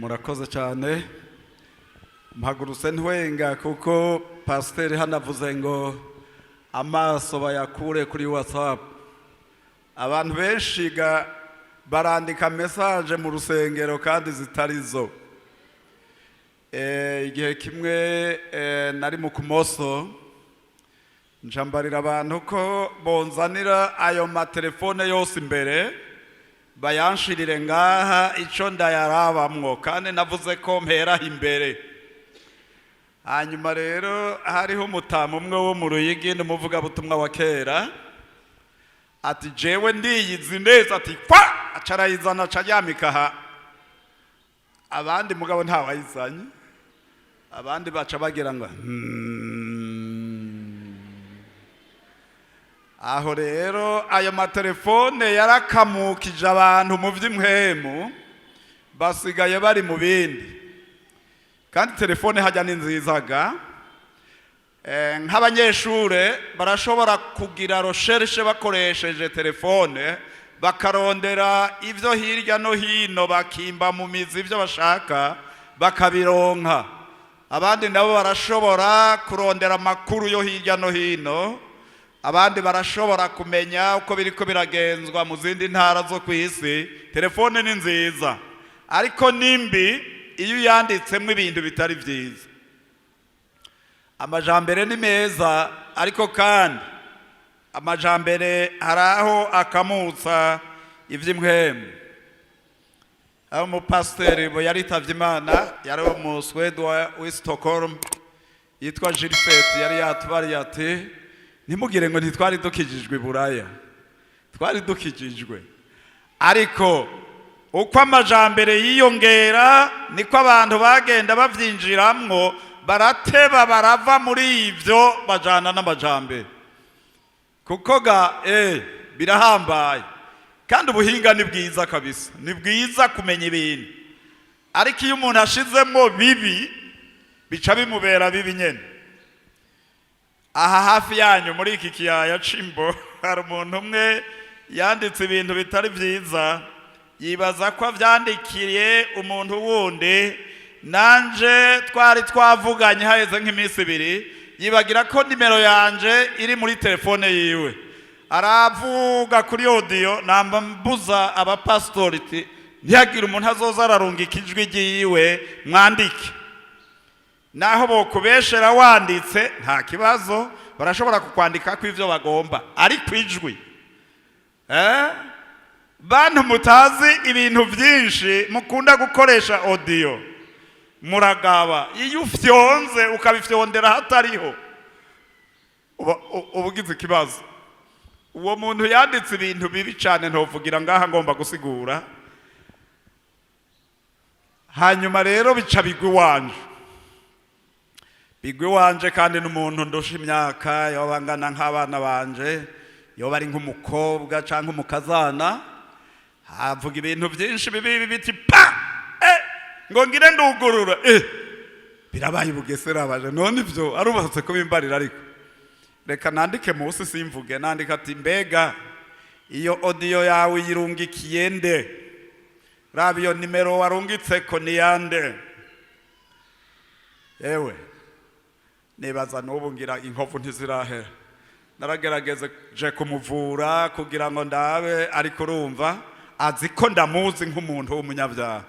murakoze cyane mpagurutse ntwenga kuko pasiteri hano avuze ngo amaso bayakure kuri WhatsApp. Abantu benshi barandika mesaje mu rusengero kandi zitari zo. Igihe kimwe nari mu Kumoso njambarira abantu ko bonzanira ayo matelefone yose imbere bayanshirire ngaha ico ndayarabamwo kandi navuze ko mpera imbere. Hanyuma rero hariho umutamu umwe wo mu Ruyigi n'umuvuga butumwa wa kera ati jewe ndiyizi neza ati kwa acarayizana cajyamika ha abandi mugabo nta wayizanye abandi baca bagira ngo aho rero ayo matelefone yarakamukije abantu mu vy'imhemu basigaye bari mu bindi kandi telefone hajya ni nzizaga nk'abanyeshure barashobora kugira recherche bakoresheje telefone bakarondera ivyo hirya no hino bakimba mu mizi ivyo bashaka bakabironka. Abandi nabo barashobora kurondera makuru yo hirya no hino, abandi barashobora kumenya uko biriko biragenzwa mu zindi ntara zo kwisi. Telefone ni nziza ariko nimbi iyo yanditsemo ibintu bitari vyiza. Amajambere ni meza ariko kandi amajambere haraho akamutsa ivy'imhemu. Aho mu pasiteri bo yaritavye Imana yari mu Sweden wa Stockholm yitwa Gilfert yari yatubariye ati ntimugire ngo ntitwari dukijijwe Buraya, twari dukijijwe ariko uko amajambere yiyongera niko abantu bagenda bavyinjiramwo barateba barava muri ivyo bajana n'amajambere kuko birahambaye kandi ubuhinga ni bwiza kabisa, ni bwiza kumenya ibintu ariko iyo umuntu ashizemo bibi bica bimubera bibi nyene. Aha hafi yanyu muri iki kiyaya Cimbo hari umuntu umwe yanditse ibintu bitari vyiza yibaza ko avyandikiriye umuntu wundi nanje twari twavuganye haheze nk'iminsi ibiri yibagira ko nimero yanje iri muri telefone yiwe aravuga kuri audio namba mbuza abapastoriti ntiyagira umuntu azoza ararungika ijwi ryiwe mwandike naho bokubeshera wanditse nta kibazo barashobora kukwandika ko ivyo bagomba ariko ijwi bantu mutazi ibintu vyinshi mukunda gukoresha audio muragaba iyo ufyonze ukabifyondera hatariho ubugize ikibazo. Uwo muntu yanditse ibintu bibi cyane ntovugira ngaha ngomba gusigura. Hanyuma rero bica bigwi wanje kandi n'umuntu ndosha imyaka yobangana nk'abana banje yoba ari nk'umukobwa canke umukazana havuga ibintu byinshi bibi biti pa ngo ngire ndugurura birabaye Bugesera baje none ivyo arubatse ko bimbarira ariko reka nandike munsi simvuge nandika ati mbega iyo audio yawe yirungikiye nde rabiyo nimero warungitse ko ni yande ewe nebaza n'ubu ngira inkovu ntizirahera naragerageze je kumuvura kugira ngo ndabe ariko urumva azi ko ndamuzi nk'umuntu w'umunyabyaha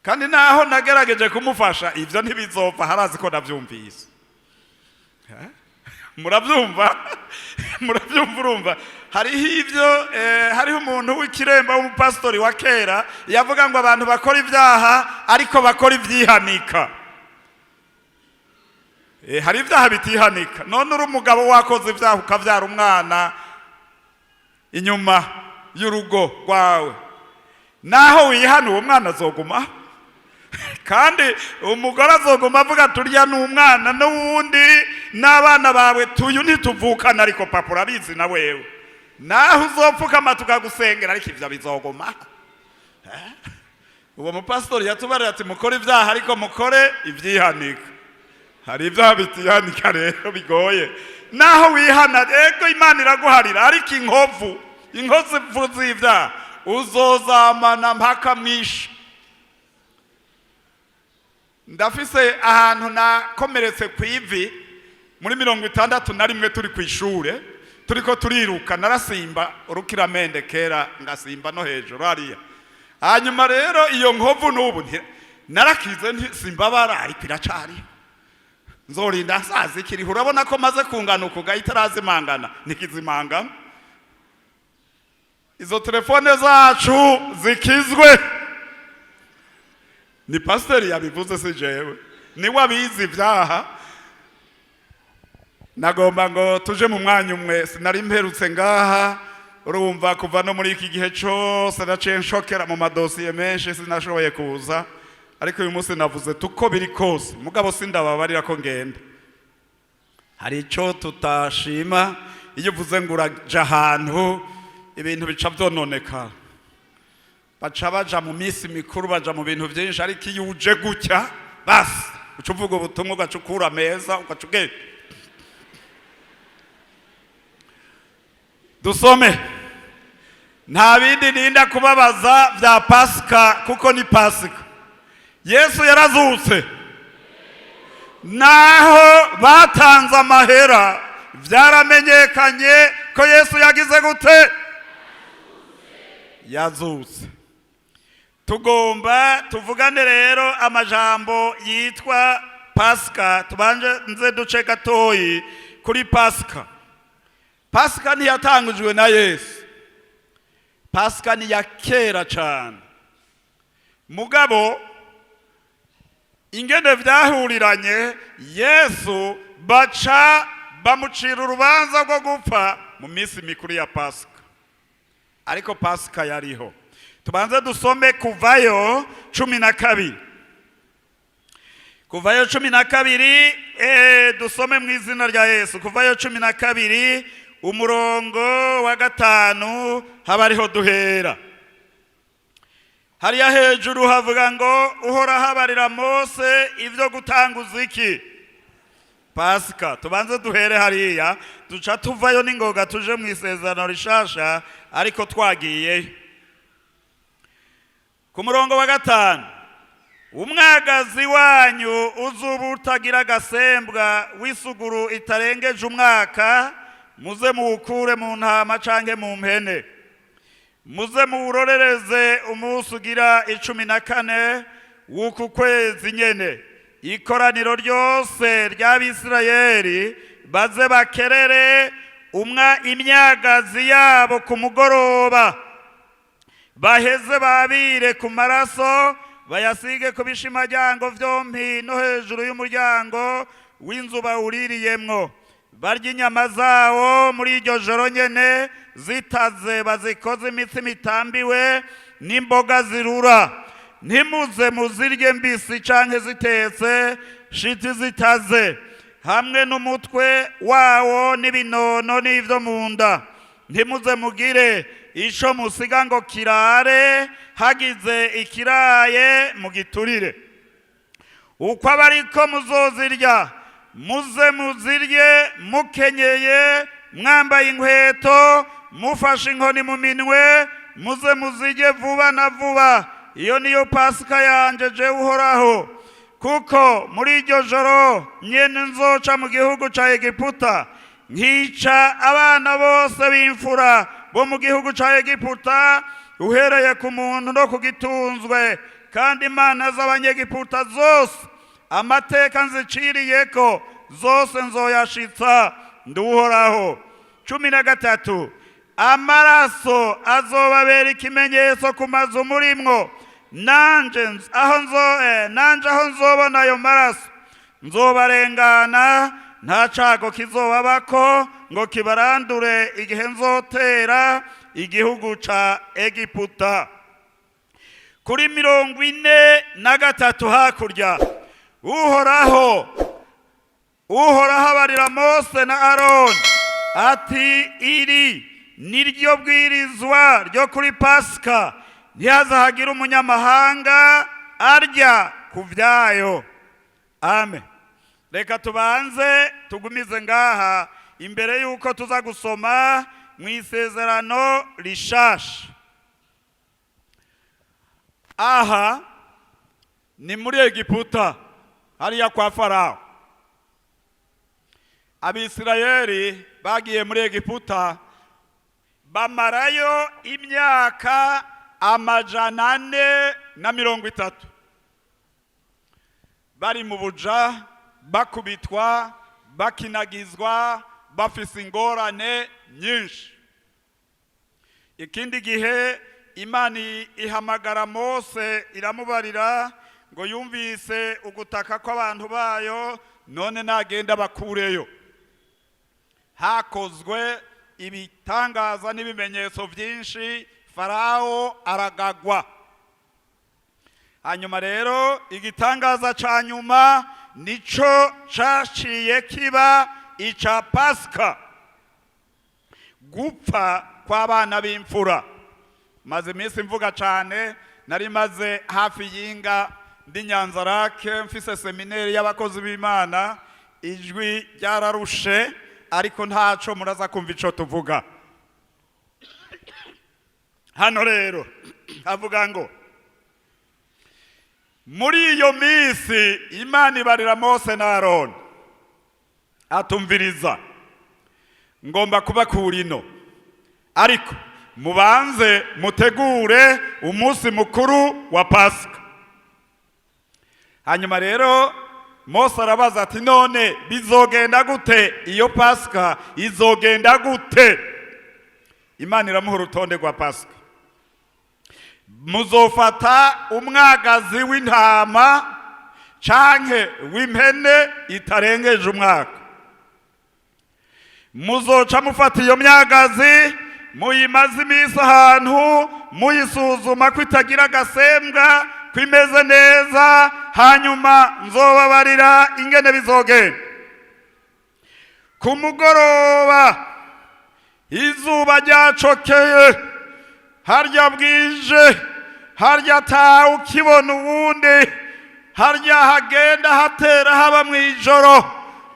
kandi naho nagerageje kumufasha ivyo ntibizopfa harazi ko navyumvise. Muravyumva urumva hariho ivyo hariho umuntu w'ikiremba w'umupastori wa kera yavuga ngo abantu bakora ivyaha ariko bakora ivyihanika. Hari ivyaha bitihanika none uri umugabo wakoze ivyaha ukavyara umwana inyuma y'urugo rwawe naho wihana uwo mwana azoguma kandi umugore azoguma avuga turya n'umwana n'uwundi n'abana bawe tuyu ntituvukana ariko papa urabizi na wewe naho uzopfukama tukagusengera ariko ivyo bizoguma. Uwo mupastori yatubarira ati mukore ivyaha ariko mukore ivyihanika. Hari ivyaha bitihanika rero bigoye naho wihana ego Imana iraguharira ariko inkozi z'ivyaha uzozamana mpaka mwisha ndafise ahantu nakomeretse kwivi muri 61 turi kwishure turiko turiruka narasimba urukiramende kera ngasimba no hejuru hariya hanyuma rero iyo nkovu n'ubu narakize simbabara ariko iracari nzorinda sazi kiri urabona ko maze kunganuka gahitarazimangana nikizimanga izo telefone zacu zikizwe ni pasiteri yabivuze si jewe ni wabizi ibyaha nagomba ngo tuje mu mwanya umwe sinari mperutse ngaha urumva kuva no muri iki gihe cyose naciye nshokera mu madosiye menshi sinashoboye kuza ariko uyu munsi navuze tuko biri kose mugabo sindababarira ko ngenda hari icyo tutashima iyo uvuze ngo uraja ahantu ibintu bica byononeka baca baja mu minsi mikuru baja mu bintu byinshi ariko iyo uje gutya basi uca uvuga ubutumwa ugacukura meza ugacugenda dusome nta bindi ninda kubabaza bya Pasika kuko ni Pasika Yesu yarazutse naho batanze amahera byaramenyekanye ko Yesu yagize gute yazutse tugomba tuvugane rero amajambo yitwa Pasika tubanje nze duce gatoyi kuri Pasika Pasika ntiyatangujwe na Yesu Pasika ni ya kera cyane mugabo ingene vyahuriranye Yesu baca bamucira urubanza rwo gupfa mu minsi mikuru ya Pasika ariko Pasika yariho tubanze dusome Kuvayo 12 Kuvayo 12 dusome mu izina rya Yesu Kuvayo 12 umurongo wa 5 habariho duhera hariya hejuru havuga ngo uhora habarira Mose ivyo gutanguza iki Pasika tubanze duhere hariya duca tuvayo n'ingoga tuje mu isezerano rishasha ariko twagiye ku murongo wa 5 umwagazi wanyu uzuba utagira gasembwa wisuguru itarengeje umwaka muze muwukure mu ntama canke mu mpene muze muwurorereze umunsi ugira 14 w'uku kwezi nyene ikoraniro ryose ry'Abisirayeli baze bakerere imyagazi yabo ku mugoroba baheze babire ku maraso bayasige ku bishimajyango vyompi no hejuru y'umuryango w'inzu bawuririyemwo barya inyama zawo muri iryo joro nyene zitaze bazikoze imitsima itambiwe n'imboga zirura ntimuze muzirye mbisi canke zitetse shiti zitaze hamwe n'umutwe wawo n'ibinono n'ivyo mu nda ntimuze mugire ico musiga ngo kirare hagize ikiraye mugiturire uko abariko muzozirya muze muzirye mukenyeye mwambaye inkweto mufashe inkoni mu minwe muze muzirye vuba na vuba iyo niyo Pasika yanje je uhoraho kuko muri iryo joro nyene nzoca mu gihugu ca Egiputa nkica abana bose b'imfura bo mu gihugu ca Egiputa uhereye ku muntu no kugitunzwe kandi imana z'abanyegiputa zose amateka nziciriyeko zose nzoyashitsa nduhoraho 13 amaraso azobabera ikimenyetso ku mazu murimwo nanje aho nzobona ayo maraso nzobarengana nta cago kizobabako ngo kibarandure igihe nzotera igihugu ca Egiputa kuri 43 hakurya uhoraho abarira Mose na Aroni ati iri niryo bwirizwa ryo kuri Pasika ntihazahagira umunyamahanga arya ku vyayo amen reka tubanze tugumize ngaha imbere yuko tuza gusoma mu isezerano rishasha aha ni muri Egiputa hariya kwa Farawo. Abisirayeli bagiye muri Egiputa bamarayo imyaka 430 bari mu buja, bakubitwa, bakinagizwa, bafise ingorane nyinshi. Ikindi gihe Imana ihamagara Mose iramubarira ngo yumvise ugutaka kw'abantu bayo, none nagenda bakureyo. Hakozwe ibitangaza n'ibimenyetso byinshi, Farawo aragagwa. Hanyuma rero igitangaza ca nyuma nico caciye kiba ica Pasika, gupfa kw'abana b'imfura. Maze iminsi mvuga cane, nari maze hafi y'inga ndi Nyanzarake mfise seminari y'abakozi b'Imana, ijwi ryararushe ariko ntaco muraza kumva ico tuvuga. Hano rero havuga ngo muri iyo minsi Imana ibarira Mose na Aroni, atumviriza, ngomba kubakura ino, ariko mubanze mutegure umunsi mukuru wa Pasika. Hanyuma rero Mose arabaza ati none bizogenda gute iyo Pasika izogenda gute? Imana iramuha urutonde rwa Pasika. Muzofata umwagazi w'intama canke w'impene itarengeje umwaka. Muzoca mufata iyo myagazi, muyimaze iminsi ahantu, muyisuzuma ko itagira agasembwa, ko imeze neza, hanyuma nzobabarira ingene bizogenda. Ku mugoroba izuba ryacokeye, harya bwije, harya ata ukibona uwundi, harya hagenda hatera haba mw'ijoro,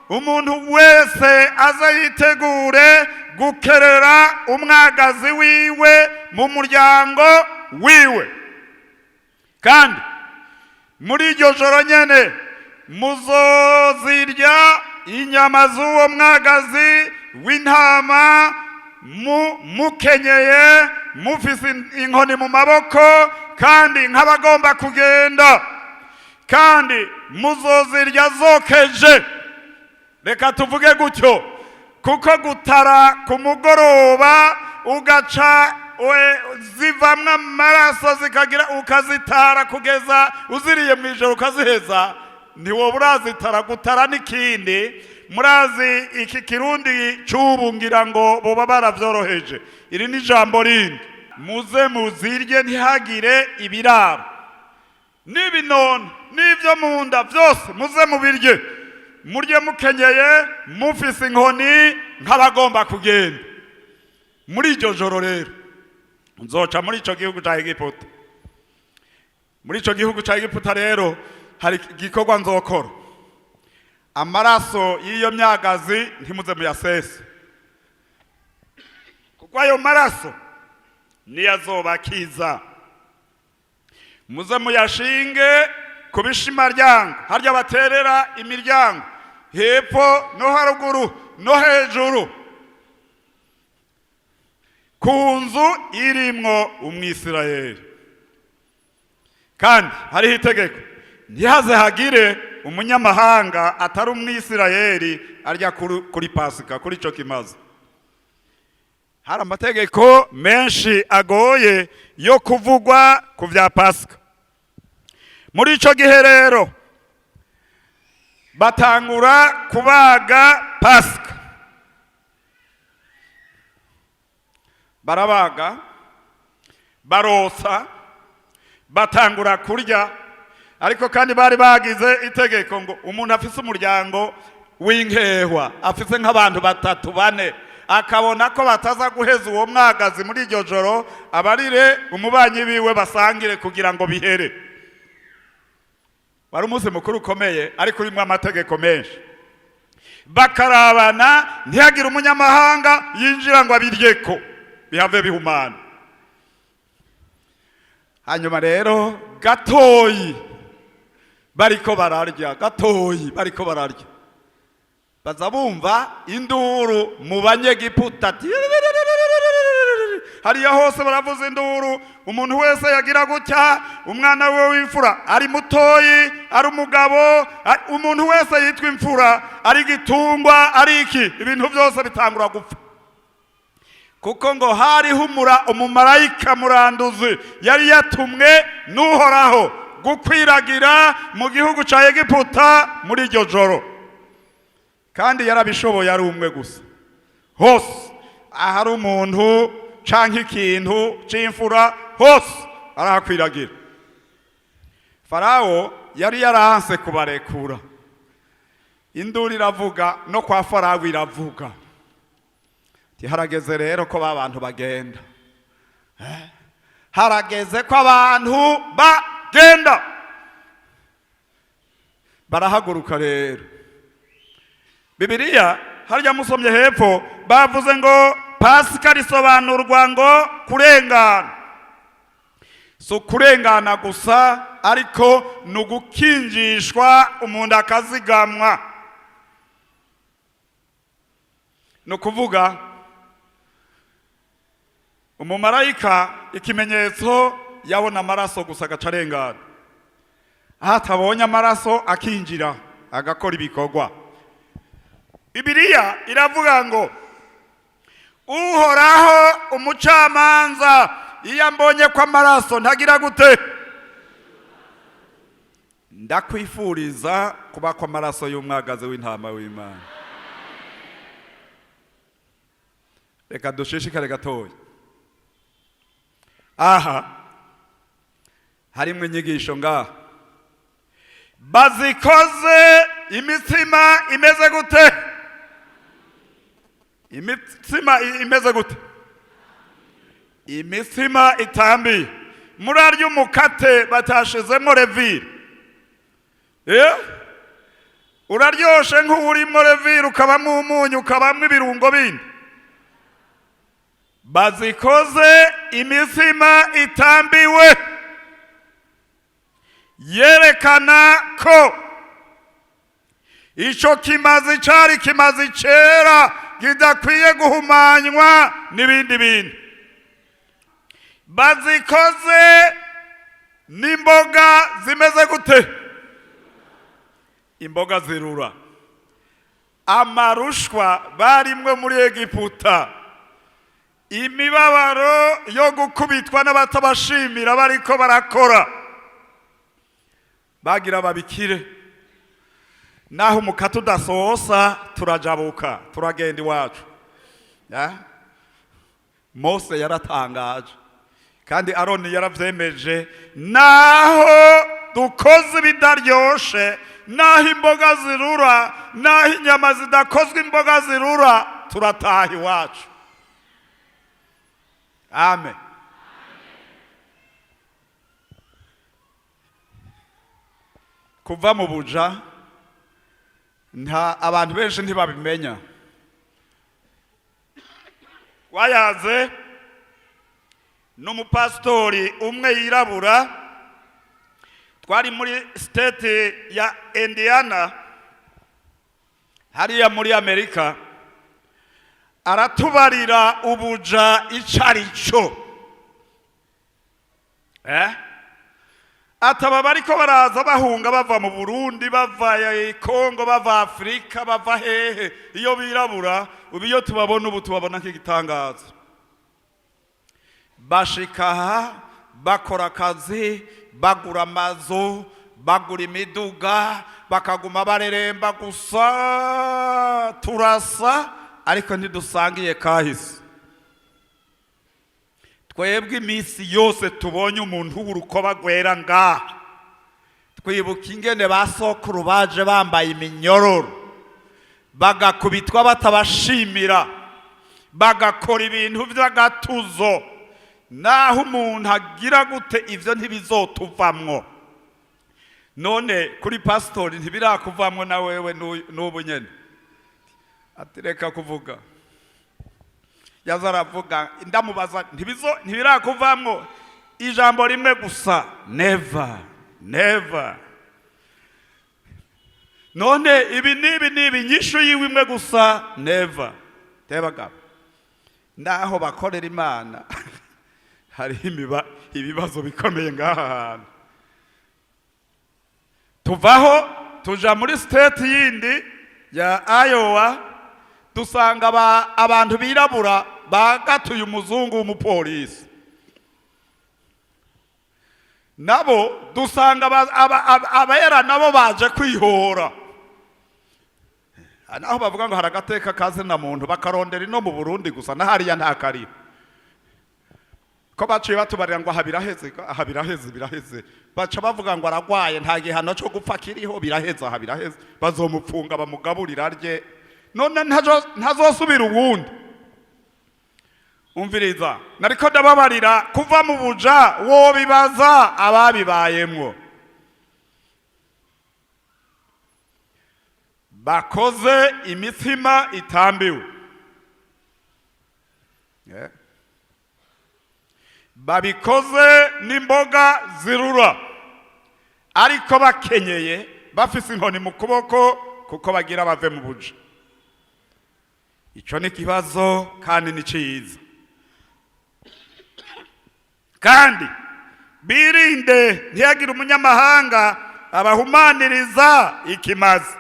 umuntu wese aza yitegure gukerera umwagazi wiwe mu muryango wiwe. Kandi muri iryo joro nyene muzozirya inyama z'uwo mwagazi w'intama, mukenyeye, mufise inkoni mu maboko, kandi nk'abagomba kugenda, kandi muzozirya zokeje. Reka tuvuge gutyo, kuko gutara ku mugoroba ugaca zivamwa amaraso zikagira ukazitara kugeza uziriye mu ijoro ukaziheza, ntiwoba urazitara. Gutara n'ikindi, murazi iki kirundi c'ubu ngira ngo boba baravyoroheje, iri ni jambo rindi, muze muzirye ntihagire ibiraro n'ibinono n'ivyo mu nda vyose, muze mubirye, murye mukenyeye, mufise inkoni nk'abagomba kugenda. Muri iryo joro rero nzoca muri ico gihugu ca Egiputa. Muri ico gihugu ca Egiputa rero hari igikorwa nzokora. Amaraso y'iyo myagazi ntimuze muyasese, kuko ayo maraso niyo azobakiza. Muze muyashinge ku bishimaryango, harya baterera imiryango, hepfo no haruguru no hejuru, ku nzu irimwo umwisirayeli. Kandi hariho itegeko, ntihaze hagire umunyamahanga atari umwisirayeli arya kuri Pasika, kuri ico kimaze. Hari amategeko menshi agoye yo kuvugwa ku vya Pasika. Muri ico gihe rero batangura kubaga Pasika, barabaga, barosa, batangura kurya. Ariko kandi bari bagize itegeko ngo umuntu afise umuryango w'inkehwa, afise nk'abantu 3-4, akabona ko bataza guheza uwo mwagazi muri iryo joro, abarire umubanyi biwe basangire kugira ngo bihere. Wari umunsi mukuru ukomeye, ariko urimwo amategeko menshi. Bakarabana ntihagire umunyamahanga yinjira ngo abiryeko, bihave bihumana. Hanyuma rero gatoyi bariko bararya gatoyi, bariko bararya baza bumva induru mu banyegiputa ati hariya hose baravuza induru. Umuntu wese yagira gutya, umwana we w'imfura ari mutoyi, ari umugabo, umuntu wese yitwa imfura, ari gitungwa, ari iki, ibintu byose bitangura gupfa. Kuko ngo hariho umumarayika muranduzi yari yatumwe n'Uhoraho gukwiragira mu gihugu ca Egiputa muri iryo joro, kandi yarabishoboye ari umwe gusa. Hose ahari umuntu canke ikintu c'imfura hose arahakwiragira. Farawo yari yaranse kubarekura. Induru iravuga, no kwa Farawo iravuga. Harageze rero ko abantu bagenda. Harageze ko abantu bagenda. Barahaguruka rero. Bibiliya harya musomye hepfo bavuze ngo Pasika risobanurwa ngo kurengana. So kurengana gusa, ariko nugukinjishwa umuntu akazigamwa. No kuvuga umumarayika ikimenyetso yabona amaraso gusa agacarengana. Ahatabonye amaraso akinjira agakora ibikorwa. Bibiliya iravuga ngo Uhoraho umucamanza iyo ambonye ko amaraso ntagira gute? Ndakwifuriza kuba ko amaraso y'umwagazi w'intama w'Imana. Reka dushishikare gatoya. Aha harimwe inyigisho ngaha. Bazikoze imitsima imeze gute? Imitsima imeze gute? Imitsima itambi. Murarya umukate batashizemo levire. Uraryoshe nk'urimo levire, ukabamo umunyu, ukabamo ibirungo bindi. Bazikoze imitsima itambiwe, yerekana ko ico kimazi cari kimazi cera kidakwiye guhumanywa n'ibindi bintu. Bazikoze n'imboga zimeze gute? Imboga zirura. Amarushwa barimwe muri Egiputa, imibabaro yo gukubitwa n'abatabashimira bariko barakora, bagira babikire. Naho umukate udasosa turajabuka, turagenda iwacu. Mose yaratangaje kandi Aroni yaravyemeje, naho dukoze bidaryoshe, naho imboga zirura, naho inyama zidakozwe imboga zirura, turataha iwacu. Amen. Kuva mu buja nta abantu benshi ntibabimenya. Wayaze n'umupastori umwe yirabura, twari muri state ya Indiana hariya muri Amerika, aratubarira ubuja icarico. Ataba bariko baraza bahunga bava mu Burundi, bava Kongo, bava Afrika, bava hehe. Iyo birabura ubiyo tubabona ubu tubabona nk'igitangaza. Bashika bakora akazi, bagura amazu, bagura imiduga, bakaguma bareremba gusa, turasa ariko ntidusangiye kahise. Twebwe imisi yose tubonye umuntu w'urukoba rwera ngaha, twibuka ingene basokuru baje bambaye iminyororo, bagakubitwa batabashimira, bagakora ibintu vy'agatuzo. Naho umuntu agira gute, ivyo ntibizotuvamwo. None kuri pastori ntibirakuvamwo na wewe n'ubu nyene? Atireka kuvuga. Yazaravuga, ndamubaza, ntibirakuvamwo? Ijambo rimwe gusa, never, never. none ibi nibi inyishu yiwe imwe gusa never tebagabo naho bakorera Imana hari ibibazo bikomeye ngaha hantu tuvaho tuja muri state yindi ya Iowa dusanga abantu birabura bagatuye umuzungu w'umupolisi nabo dusanga abera nabo baje kwihora naho bavuga ngo haragateka kaze na muntu bakarondera ino mu Burundi gusa nahariya nta kari ko baciye batubarira ngo biraheze baca bavuga ngo aragwaye nta gihano cyo gupfa kiriho biraheze bazomupfunga bamugaburira rye none ntazosubira uwundi umviriza nariko ndababarira kuva mu buja wo bibaza ababibayemwo bakoze imitsima itambiwe babikoze n'imboga zirura ariko bakenyeye bafise inkoni mu kuboko kuko bagira bave mu buja ico ni kibazo kandi ni ciza kandi birinde ntiyagira umunyamahanga abahumaniriza ikimazi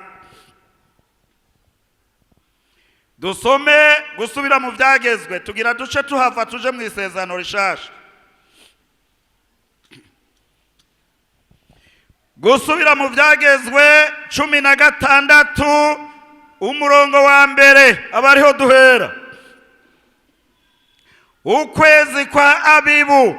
dusome gusubira mu vyagezwe tugira duce tuhava tuje mu isezerano rishasha gusubira mu vyagezwe 16 umurongo wa mbere abariho duhera ukwezi kwa Abibu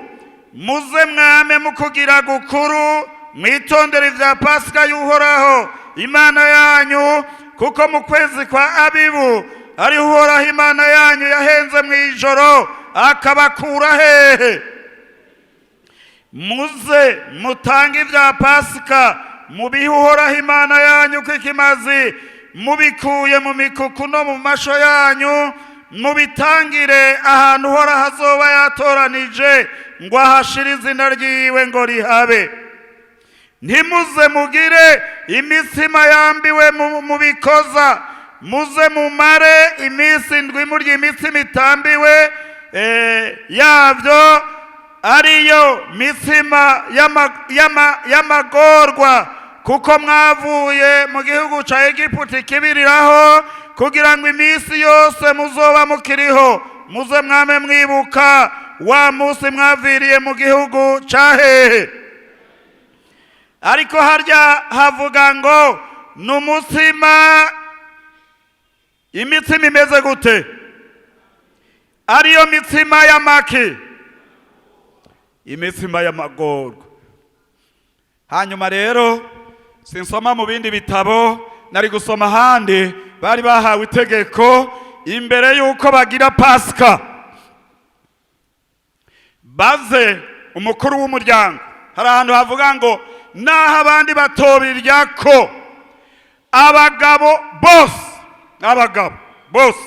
muze mwame mukugira gukuru mwitondera ivya Pasika y'Uhoraho Imana yanyu kuko mu kwezi kwa Abibu ari Uhoraho Imana yanyu yahenze mw'ijoro akabakura hehe muze mutange ivya Pasika mubihe Uhoraho Imana yanyu k'ikimazi mubikuye mu mikuku no mu masho yanyu mubitangire ahantu Uhoraho azoba yatoranije ngo ahashire izina ryiwe ngo rihabe ntimuze mugire imitsima yambiwe mu bikoza muze mumare iminsi indwi murya imitsima itambiwe yavyo ariyo mitsima y'amagorwa kuko mwavuye mu gihugu ca Egiputa kibiriraho kugira ngo iminsi yose muzoba mukiriho muze mwame mwibuka wa musi mwaviriye mu gihugu ca hehe ariko harya havuga ngo n'umutsima imitsima imeze gute ariyo mitsima y'amaki imitsima y'amagorwa hanyuma rero sinsoma mu bindi bitabo nari gusoma handi bari bahawe itegeko imbere yuko bagira Pasika baze umukuru w'umuryango hari ahantu havuga ngo naho abandi batobiryako abagabo bose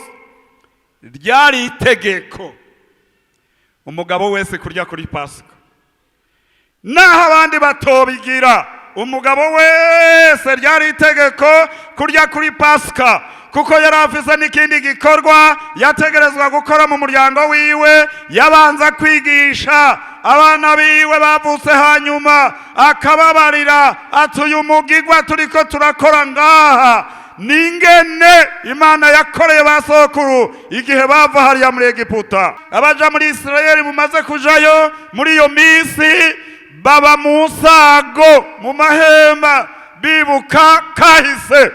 ryari itegeko umugabo wese kurya kuri Pasika naho abandi batobigira umugabo wese ryari itegeko kurya kuri Pasika kuko yari afise n'ikindi gikorwa yategerezwa gukora mu muryango wiwe yabanza kwigisha abana biwe bavutse hanyuma akababarira ati uyu mugigwa turiko turakora ngaha ningene Imana yakoreye basokuru igihe bava hariya muri Egiputa abaja muri Isirayeli mumaze kujayo muri iyo misi baba mu nsago mu mahema bibuka kahise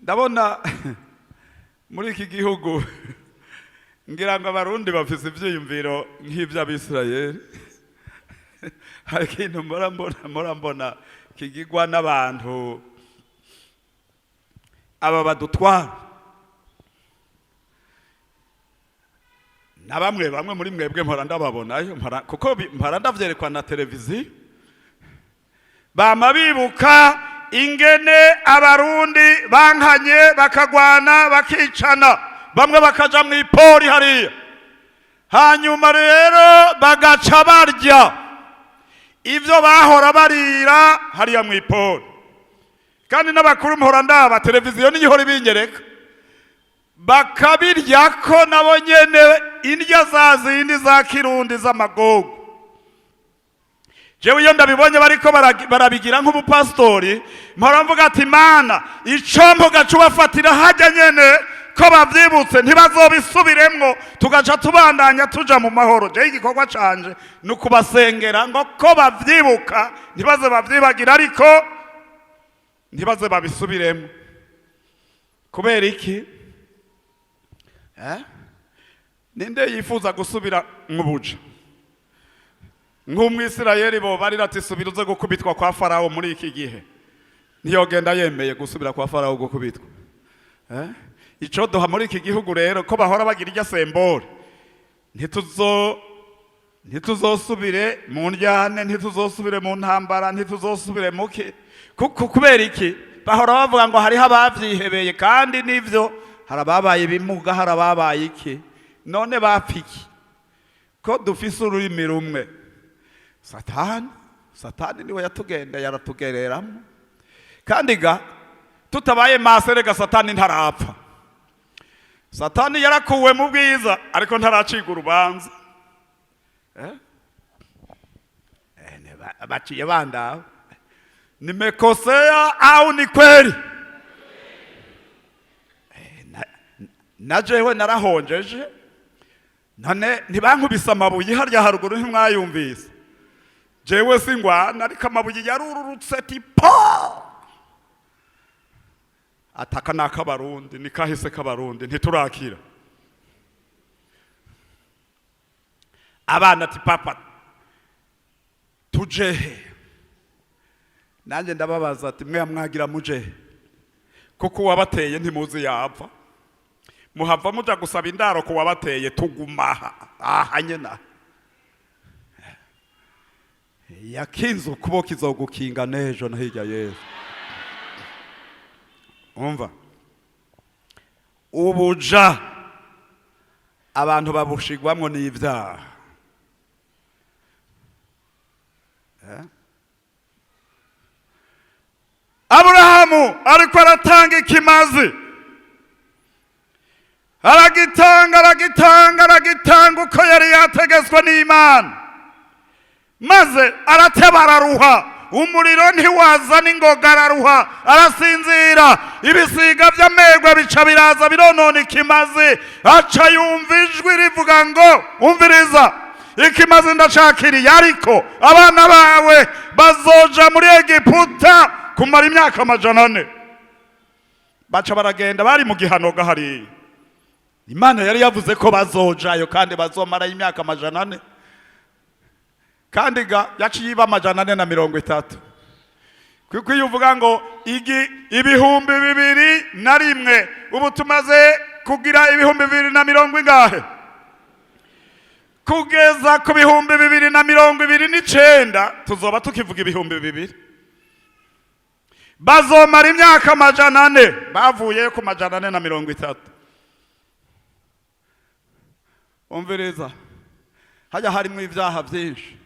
ndabona muri iki gihugu ngira ngo abarundi bafise ivyiyumviro nk'ivy'Abisirayeli hari ikintu mbona kigigwa n'abantu aba badutwara na bamwe muri mwebwe mpora ndababonayo kuko mpora ndavyerekwa na televiziyo bama bibuka ingene abarundi bankanye bakagwana bakicana bamwe bakaja mw'ipori hariya hanyuma rero bagaca barya ivyo bahora barira hariya mw'ipori kandi n'abakuru mpora ndaba televiziyo n'igihora ibinyereka bakabirya ko nabo nyene indya za zindi za kirundi z'amagogo. Jewe iyo ndabibonye bariko barabigira nk'ubupastori mpora mvuga ati Mana icompo gacu bafatira hajya nyene ko bavyibutse ntibazobisubiremwo tugaca tubandanya tuja mu mahoro. Je igikorwa canje nukubasengera ngo ko bavyibuka ntibaze bavyibagira ariko ntibaze babisubiremwo. Kubera iki? Ninde yifuza gusubira mubuja? Nk'umwisirayeli bo barira ati subira uze gukubitwa kwa Farawo muri iki gihe. Ntiyogenda yemeye gusubira kwa Farawo gukubitwa. Ico doha muri iki gihugu rero ko bahora bagira irya sembore. Ntituzosubire mu ndyane, ntituzosubire mu ntambara, ntituzosubire muki. Kubera iki? Bahora bavuga ngo hariho abavyihebeye kandi nivyo harababaye bimuga harababaye iki? None bapiki. Ko dufise ururimi rumwe. Satani niwe yatugenda yaratugereramo. Kandi ga tutabaye maso rega Satani ntarapfa. Satani yarakuwe mu bwiza ariko ntaraciga urubanza. Baciye banda. Nimekosea au ni kweli? Najewe narahonjeje. None ntibankubise amabuye harya haruguru ntimwayumvise. Jewe singwana ariko amabuye yarururutse tipo. Ataka nakabarundi nikahise kabarundi ntiturakira. Abana ati papa tujehe. Nanje ndababaza ati mwe mwagira mujehe. Kuko wabateye ntimuzi yapfa. Muhava muja gusaba indaro ko wabateye tugumaha. Aha nyena. Yakinze ukuboko izogukinga nejo na hirya Yesu. Umva. Ubuja abantu babushigwamwo n'ivyaha. Aburahamu ariko aratanga ikimazi. Aragitanga uko yari yategetswe n'Imana. Maze arateba araruha. Umuriro ntiwaza n'ingoga araruha. Arasinzira. Ibisiga by'amegwe bica biraza bironona ikimazi. Aca yumva ijwi rivuga ngo umviriza. Ikimazi ndacakiriye ariko abana bawe bazoja muri Egiputa kumara imyaka 400. Baca baragenda bari mu gihano gahari. Imana yari yavuze ko bazojayo kandi bazomara imyaka 400. Kandi ga yaciye iba 430. Kuko iyo uvuga ngo ibihumbi 2001 ubu tumaze kugira ibihumbi 2020 ingahe? Kugeza ku bihumbi 2029 tuzoba tukivuga ibihumbi 2000. Bazomara imyaka 400 bavuye ku 430. Umviriza. Hajya harimo ibyaha byinshi.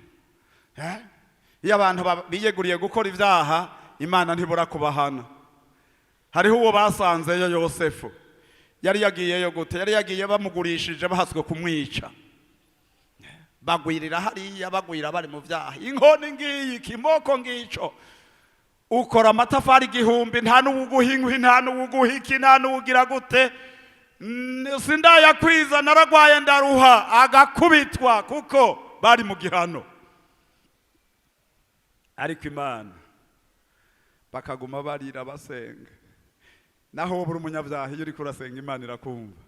Iyo abantu biyeguriye gukora ibyaha Imana ntibura kubahana. Hariho uwo basanzeyo Yosefu. Yari yagiyeyo gute? Yari yagiye bamugurishije bahaswe kumwica. Bagwirira hariya bagwira bari mu byaha. Inkoni ngiyi kimoko ngico. Ukora amatafari 1000 nta n'uguhinkwi nta n'uguhiki nta n'ugira gute. Sindaya kwiza naragwaye ndaruha agakubitwa kuko bari mu gihano. Ariko Imana bakaguma barira basenga. Naho buri umunyabyaha iyo uri kurasenga Imana irakumva.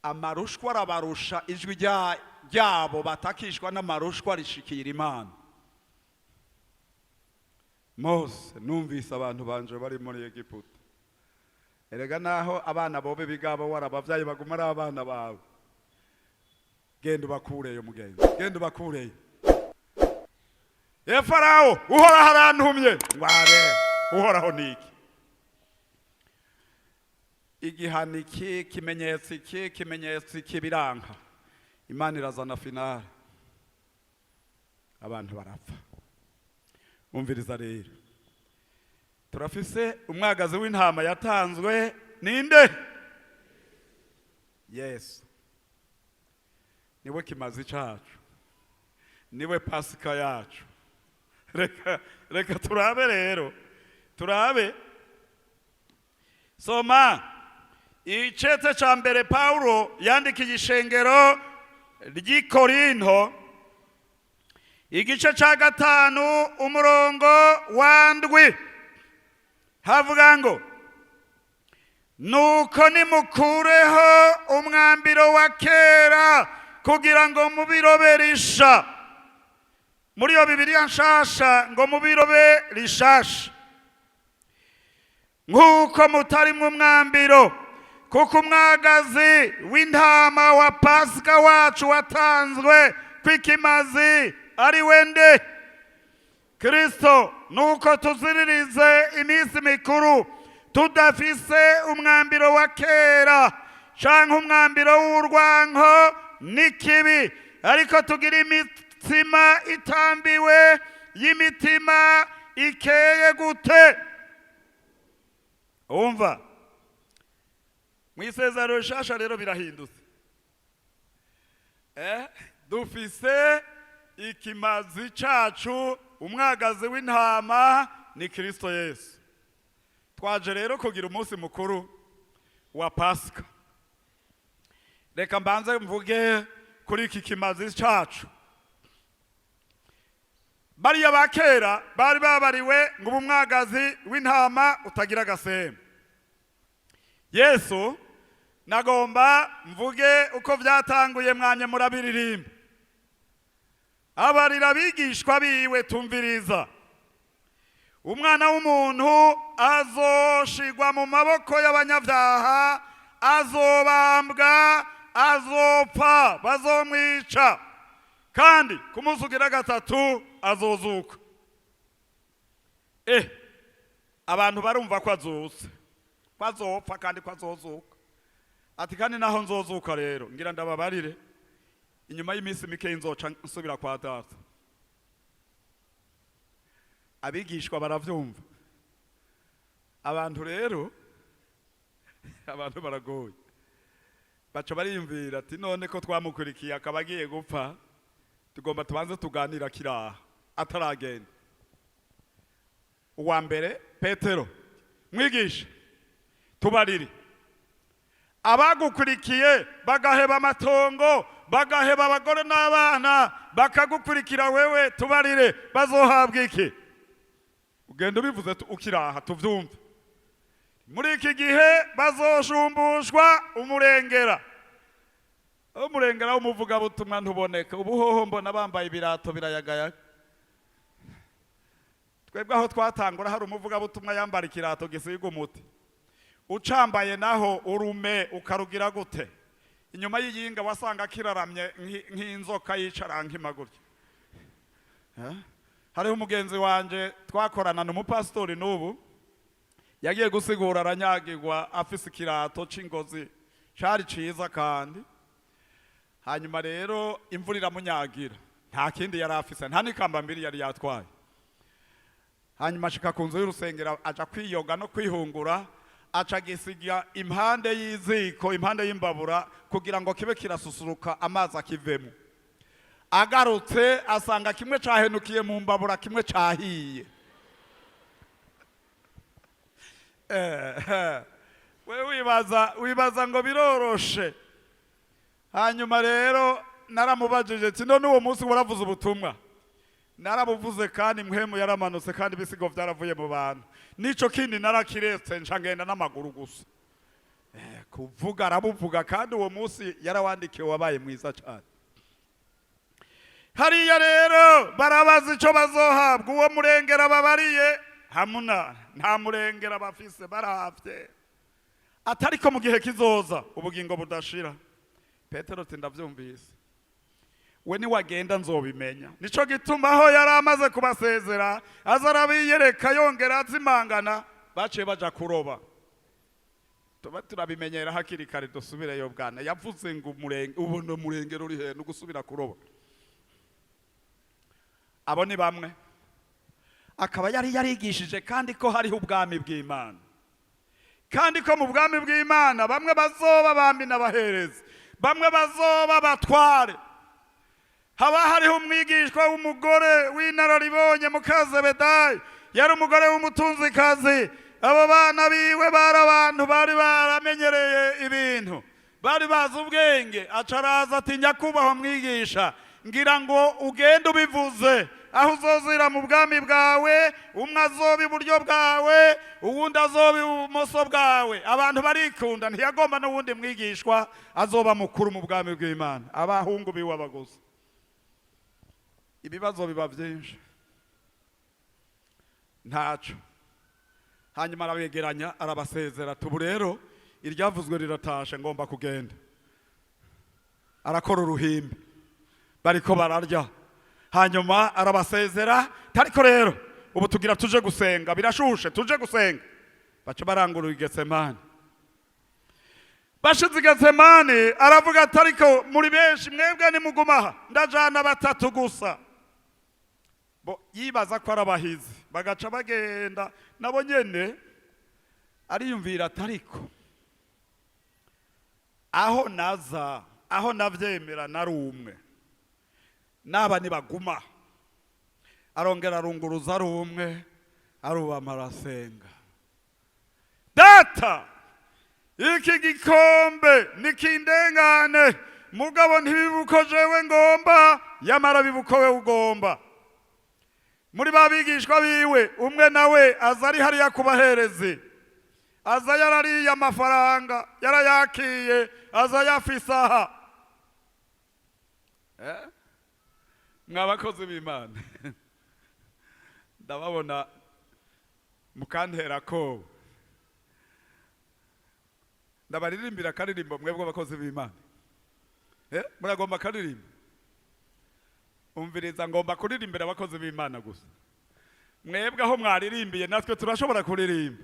Amarushwa arabarusha ijwi ryabo batakishwa n'amarushwa rishikira Imana. Mose numvise abantu banje bari muri Egiputa. Erega naho abana bobe bigabo warabavyaye baguma ari abana bawe. Genda bakureyo mugenzi. Genda bakureyo. Farawo uhora harantumye ngware uhoraho niki. Igihaniki kimenyetso iki biranka. Imana irazana finale. Abantu barapfa. Umviriza rero. turafise umwagazi w'intama yatanzwe ninde? Yesu. Niwe kimazi cacu, niwe pasika yacu. Reka turabe rero, turabe. Soma icete ca mbere Paulo yandikiye ishengero ry'i Korinto, igice ca 5 umurongo wa 7, havuga ngo nuko nimukureho umwambiro wa kera kugira ngo mubirobe risha. Muri yo Bibiliya nshasha ngo mubirobe rishasha, nk'uko mutarimwo umwambiro, kuko umwagazi w'intama wa Pasika wacu watanzwe kw'ikimazi ari wende Kristo. Nuko tuziririze iminsi mikuru tudafise umwambiro wa kera canke umwambiro w'urwanko n'ikibi, ariko tugira imitima itambiwe y'imitima ikeye gute. Umva, mw'isezerano rishasha rero birahindutse. Dufise ikimazi cacu, umwagazi w'intama ni Kristo Yesu. Twaje rero kugira umunsi mukuru wa Pasika. Reka mbanze mvuge kuri iki kimazi cacu. Bariya bakera bari babariwe ngo umwagazi w'intama utagira agasema. Yesu nagomba mvuge uko vyatanguye, mwanye murabiririmba. Abarira bigishwa biwe, tumviriza. Umwana w'umuntu azoshigwa mu maboko y'abanyavyaha, azobambwa, azopfa, bazomwica, kandi ku munsi ugira gatatu azozuka. Abantu barumva ko azutse, ko azopfa kandi ko azozuka. Ati kandi naho nzozuka rero ngira ndababarire, inyuma y'iminsi mike nzoca nsubira kwa Data. Abigishwa baravyumva. Abantu rero, abantu baragoye, baca bariyumvira ati none ko twamukurikiye akaba agiye gupfa, tugomba tubanze tuganira kiraha ataragenda. Uwa mbere Petero, mwigisha tubarire, abagukurikiye bagaheba amatongo, bagaheba abagore n'abana, bakagukurikira wewe, tubarire bazohabwa iki? Ugenda ubivuze ukiraha tuvyumve. Muri iki gihe bazoshumbushwa umurengera. Umurengera w'umuvuga butumwa ntuboneka. Ubuhoho mbona bambaye ibirato birayagayaga. Twebwe aho twatangura hari umuvuga butumwa yambara ikirato gisiga umuti. Ucambaye naho urume ukarugira gute? Inyuma y'iyinga wasanga kiraramye nk'inzoka yicara nk'imagurya. Hariho umugenzi wanje twakorana n'umupastori n'ubu, yagiye gusigura aranyagirwa afise ikirato c'ingozi cari ciza kandi. Hanyuma rero imvura iramunyagira, nta kindi yari afise, nta n'ikamba mbiri yari yatwaye. Hanyuma ashika ku nzu y'urusengero aja kwiyoga no kwihungura, aca gisiga impande y'iziko, impande y'imbabura, kugira ngo kibe kirasusuruka amazi akivemo. Agarutse asanga kimwe cahenukiye mu mbabura, kimwe cahiye. We wibaza ngo biroroshe. Hanyuma rero naramubajije ati none uwo munsi waravuze ubutumwa? Narabuvuze kandi muhemu yaramanutse kandi bisigo vyaravuye mu bantu. Nico kindi narakiretse nca ngenda n'amaguru gusa. Kuvuga arabuvuga kandi uwo munsi yarawandikiwe wabaye mwiza cyane. Hariya rero barabaza ico bazohabwa. Uwo murengera babariye hamuna nta murengera bafise, baravye. Atariko mu gihe kizoza ubugingo budashira. Petero ati ndavyumvise, we ni wagenda nzobimenya. Nico gituma aho yari amaze kubasezera aza arabiyereka yongera azimangana, baciye baja kuroba. Turabimenyera hakiri kare dusubireyo bwana. Yavuze ngo ubona umurengero uri he no gusubira kuroba. Abo ni bamwe. akaba yari yarigishije kandi ko hariho ubwami bw'Imana, kandi ko mu bwami bw'Imana bamwe bazoba abami n'abaherezi, bamwe bazoba abatware. Haba hariho umwigishwa w'umugore w'inararibonye Mukazebedayi, yari umugore w'umutunzikazi. Abo bana biwe bari abantu bari baramenyereye ibintu, bari bazi ubwenge. Acaraza ati nyakubahwa mwigisha, ngira ngo ugende ubivuze aho uzozira mu bwami bwawe, umwe azoba iburyo bwawe, uwundi azoba ibumoso bwawe. Abantu barikunda, ntiyagomba n'uwundi mwigishwa azoba mukuru mu bwami bw'Imana, abahungu biwe abagusa. Ibibazo biba byinshi, ntaco. Hanyuma arabegeranya, arabasezera, tubu rero iryavuzwe riratashe, ngomba kugenda. Arakora uruhimbi, bariko bararya. Hanyuma arabasezera, tariko rero ubu tugira tuje gusenga, birashushe tuje gusenga. Baca barangurura i Getsemani. Bashize i Getsemani, aravuga ati ariko muri benshi mwebwe nimugumaha, ndajana batatu gusa. Yibaza ko arabahizi, bagaca bagenda. Nabo nyene ariyumvira ati ariko aho naza, aho navyemera nari umwe, naba nibaguma. Arongera arunguruza ari umwe, arubama arasenga. Data, iki gikombe nikindengane, mugabo ntibibuko jewe ngomba, yamara bibuko we ugomba. Muri babigishwa biwe umwe nawe aza ari hariya kubaherezi, aza yarariye amafaranga, yarayakiye, aza yafise aha. Mwabakozi b'Imana, ndababona mukantera ko ndabaririmbira akaririmbo mwebwe abakozi b'Imana. Muragomba akaririmbo? Umviriza, ngomba kuririmbira abakozi b'Imana gusa. Mwebwe aho mwaririmbiye natwe turashobora kuririmba.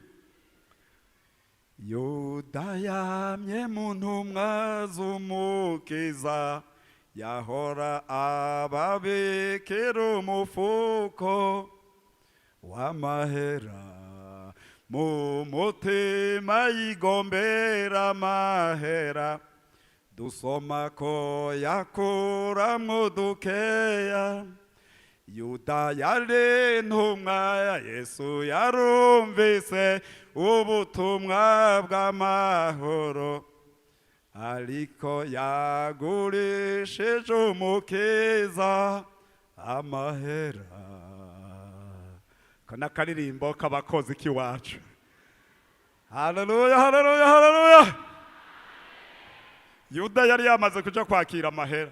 Yuda yamye mu ntumwa z'Umukiza, yahora ababikira umufuko w'amahera, mu mutima yigombera amahera. Dusoma ko yakuramwo dukeya. Yuda yari intumwa ya Yesu, yarumvise ubutumwa bw'amahoro, ariko yagurishije Umukiza amahera. Kana karirimbo k'abakozi k'iwacu. Haleluya, haleluya, haleluya. Yuda yari yamaze kuja kwakira amahera.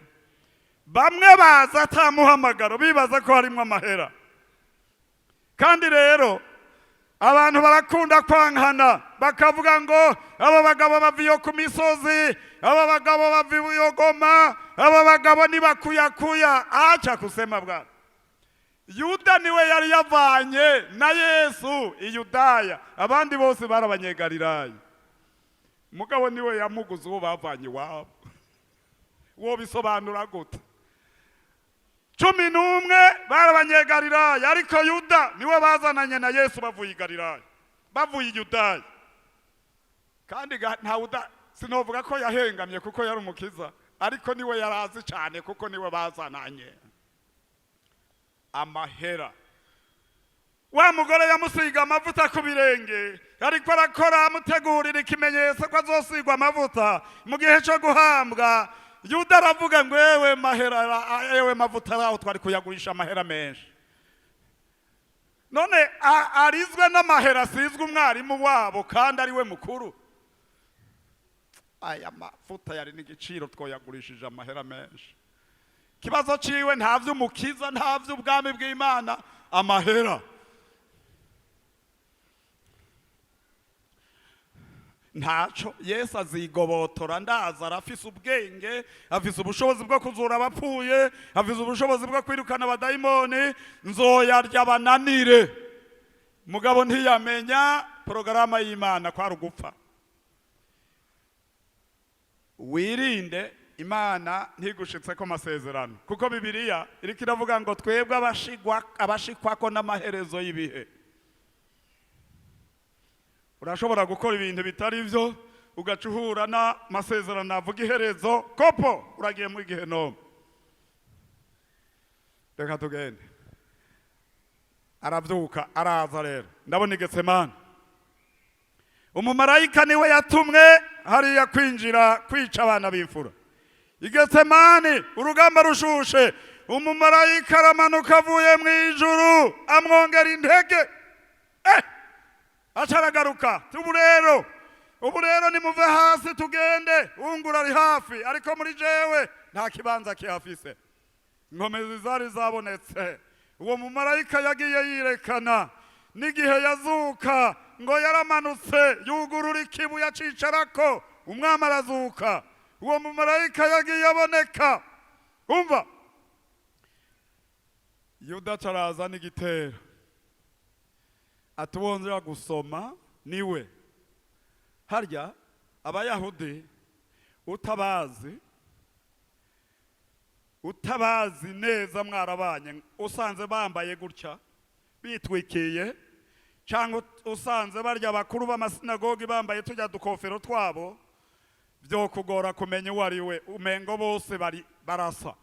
Bamwe baza atamuhamagaro, bibaza ko harimwo amahera. Kandi rero abantu barakunda kwankana, bakavuga ngo aba bagabo baviye ku misozi, aba bagabo baviye Goma, aba bagabo nibakuyakuya. Acha kusema bwana, Yuda niwe yari yavanye na Yesu i Yudaya, abandi bose barabanyegalilaya. Mugabo niwe yamuguze uwo bavanye wabo. Uwo bisobanura gute? 11 barabanyegalilaya, ariko Yuda niwe bazananye na Yesu bavuye i Galilaya, bavuye i Yudaya. Kandi nta Yuda sinovuga ko yahengamye kuko yari umukiza, ariko niwe yarazi cyane kuko niwe bazananye. Amahera. Wa mugore yamusiga amavuta ku birenge, ariko arakora amutegurira ikimenyetso ko azosigwa amavuta mu gihe cyo guhambwa. Yuda aravuga ngo ewe mahera, ewe mavuta aho twari kuyagurisha amahera menshi. None arizwe n'amahera, asizwe umwarimu wabo kandi ari we mukuru. Aya mavuta yari n'igiciro twoyagurishije amahera menshi. Kibazo ciwe ntavyo umukiza, ntavyo ubwami bw'Imana, amahera. Ntaco Yesu azigobotora, ndaza arafise ubwenge, afise ubushobozi bwo kuzura abapfuye, afise ubushobozi bwo kwirukana abadayimoni. Nzoyarya bananire. Mugabo ntiyamenya porogaramu y'Imana kwari ugupfa. Wirinde imana ntigushitse ko amasezerano, kuko bibiliya iriko iravuga ngo twebwe abashikwako n'amaherezo y'ibihe. Urashobora gukora ibintu bitari byo ugaca uhura n'amasezerano avuga iherezo, kopo uragiye mu gihenomu. Reka tugende. Aravyuka araza rero, ndabona i Getsemani. Umumarayika niwe yatumwe hariya kwinjira kwica abana b'imfura. I Getsemani urugamba rushushe, umumarayika aramanuka avuye mu ijuru amwongera intege. Acaragaruka, ubu rero nimuve hasi tugende, ungura ari hafi, ariko muri jewe nta kibanza kihafise. Inkomezi zari zabonetse. Uwo mumarayika yagiye yirekana, n'igihe yazuka ngo yaramanutse yugurura ikibuye acicarako, umwami arazuka. Uwo mumarayika yagiye aboneka. Umva, Yuda caraza n'igitero, atubonzera gusoma niwe. Harya abayahudi utabazi neza mwarabanye, usanze bambaye gutya bitwikiye, cyangwa usanze barya bakuru b'amasinagogi bambaye tujya dukofero twabo, byo kugora kumenya uwo ari we. Umengo bose barasa.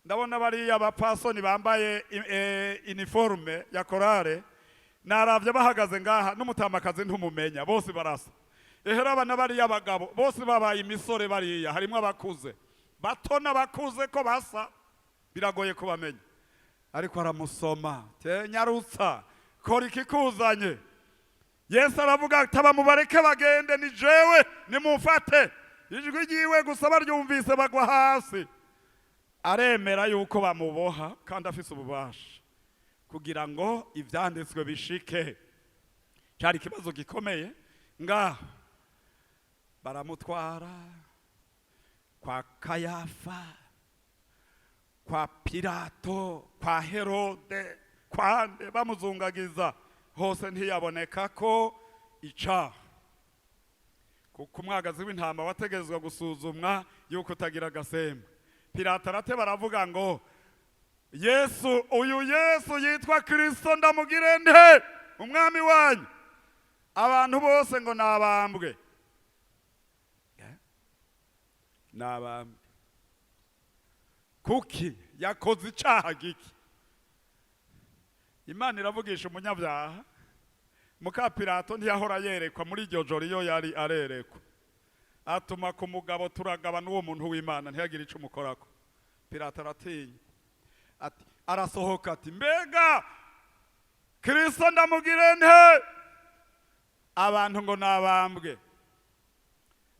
Ndabona bari abapasoni bambaye uniforme ya korale, naravye bahagaze ngaha n'umutamakazi ntumumenya, bose barasa. Ehera abana bari abagabo bose babaye imisore, bariya harimo abakuze, bato n'abakuze ko basa, biragoye kubamenya. Ariko aramusoma, nyarutsa kora ikikuzanye. Yesu aravuga ati abamubareke bagende, ni jewe nimumfate. Ijwi ryiwe gusa baryumvise bagwa hasi. Aremera yuko bamuboha kandi afise ububasha kugira ngo ivyanditswe bishike. Cyari ikibazo gikomeye ngaho. Baramutwara kwa Kayafa, kwa Pilato, kwa Herode, kwande bamuzungagiza hose ntiyaboneka ko icaha. Kuko umwagazi w'intama wategezwa gusuzumwa yuko utagira agasemba. Pilato arate baravuga ngo uyu Yesu yitwa Kristo ndamugire nte umwami wanyu? Abantu bose ngo nabambwe. Nabambwe kuki yakoze icaha giki? Imana iravugisha umunyabyaha. Muka Pilato ntiyahora yerekwa muri iryo joro iyo yari arerekwa. Atuma ku mugabo turagabana uwo muntu w'Imana ntiyagira ico umukorako. Pilato aratinya, ati arasohoka ati mbega Kristo ndamugire nte? Abantu ngo nabambwe,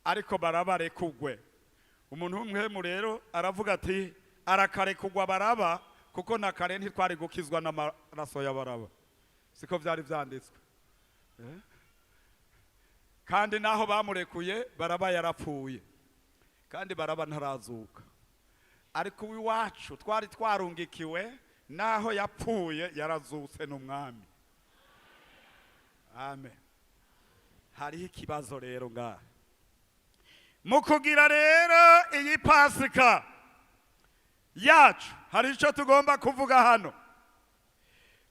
ariko barabarekugwe. Umuntu w'umwemu rero aravuga ati arakarekugwa Baraba, kuko na kare ntitwari gukizwa n'amaraso ya Baraba. Siko vyari vyanditswe. Kandi naho bamurekuye Baraba yarapfuye, kandi Baraba ntarazuka. Ariko iwacu twari twarungikiwe, naho yapfuye yarazutse n'umwami. Amen. Hariho ikibazo rero ngaha. Mukugira rero iyi Pasika yacu, hari icyo tugomba kuvuga hano.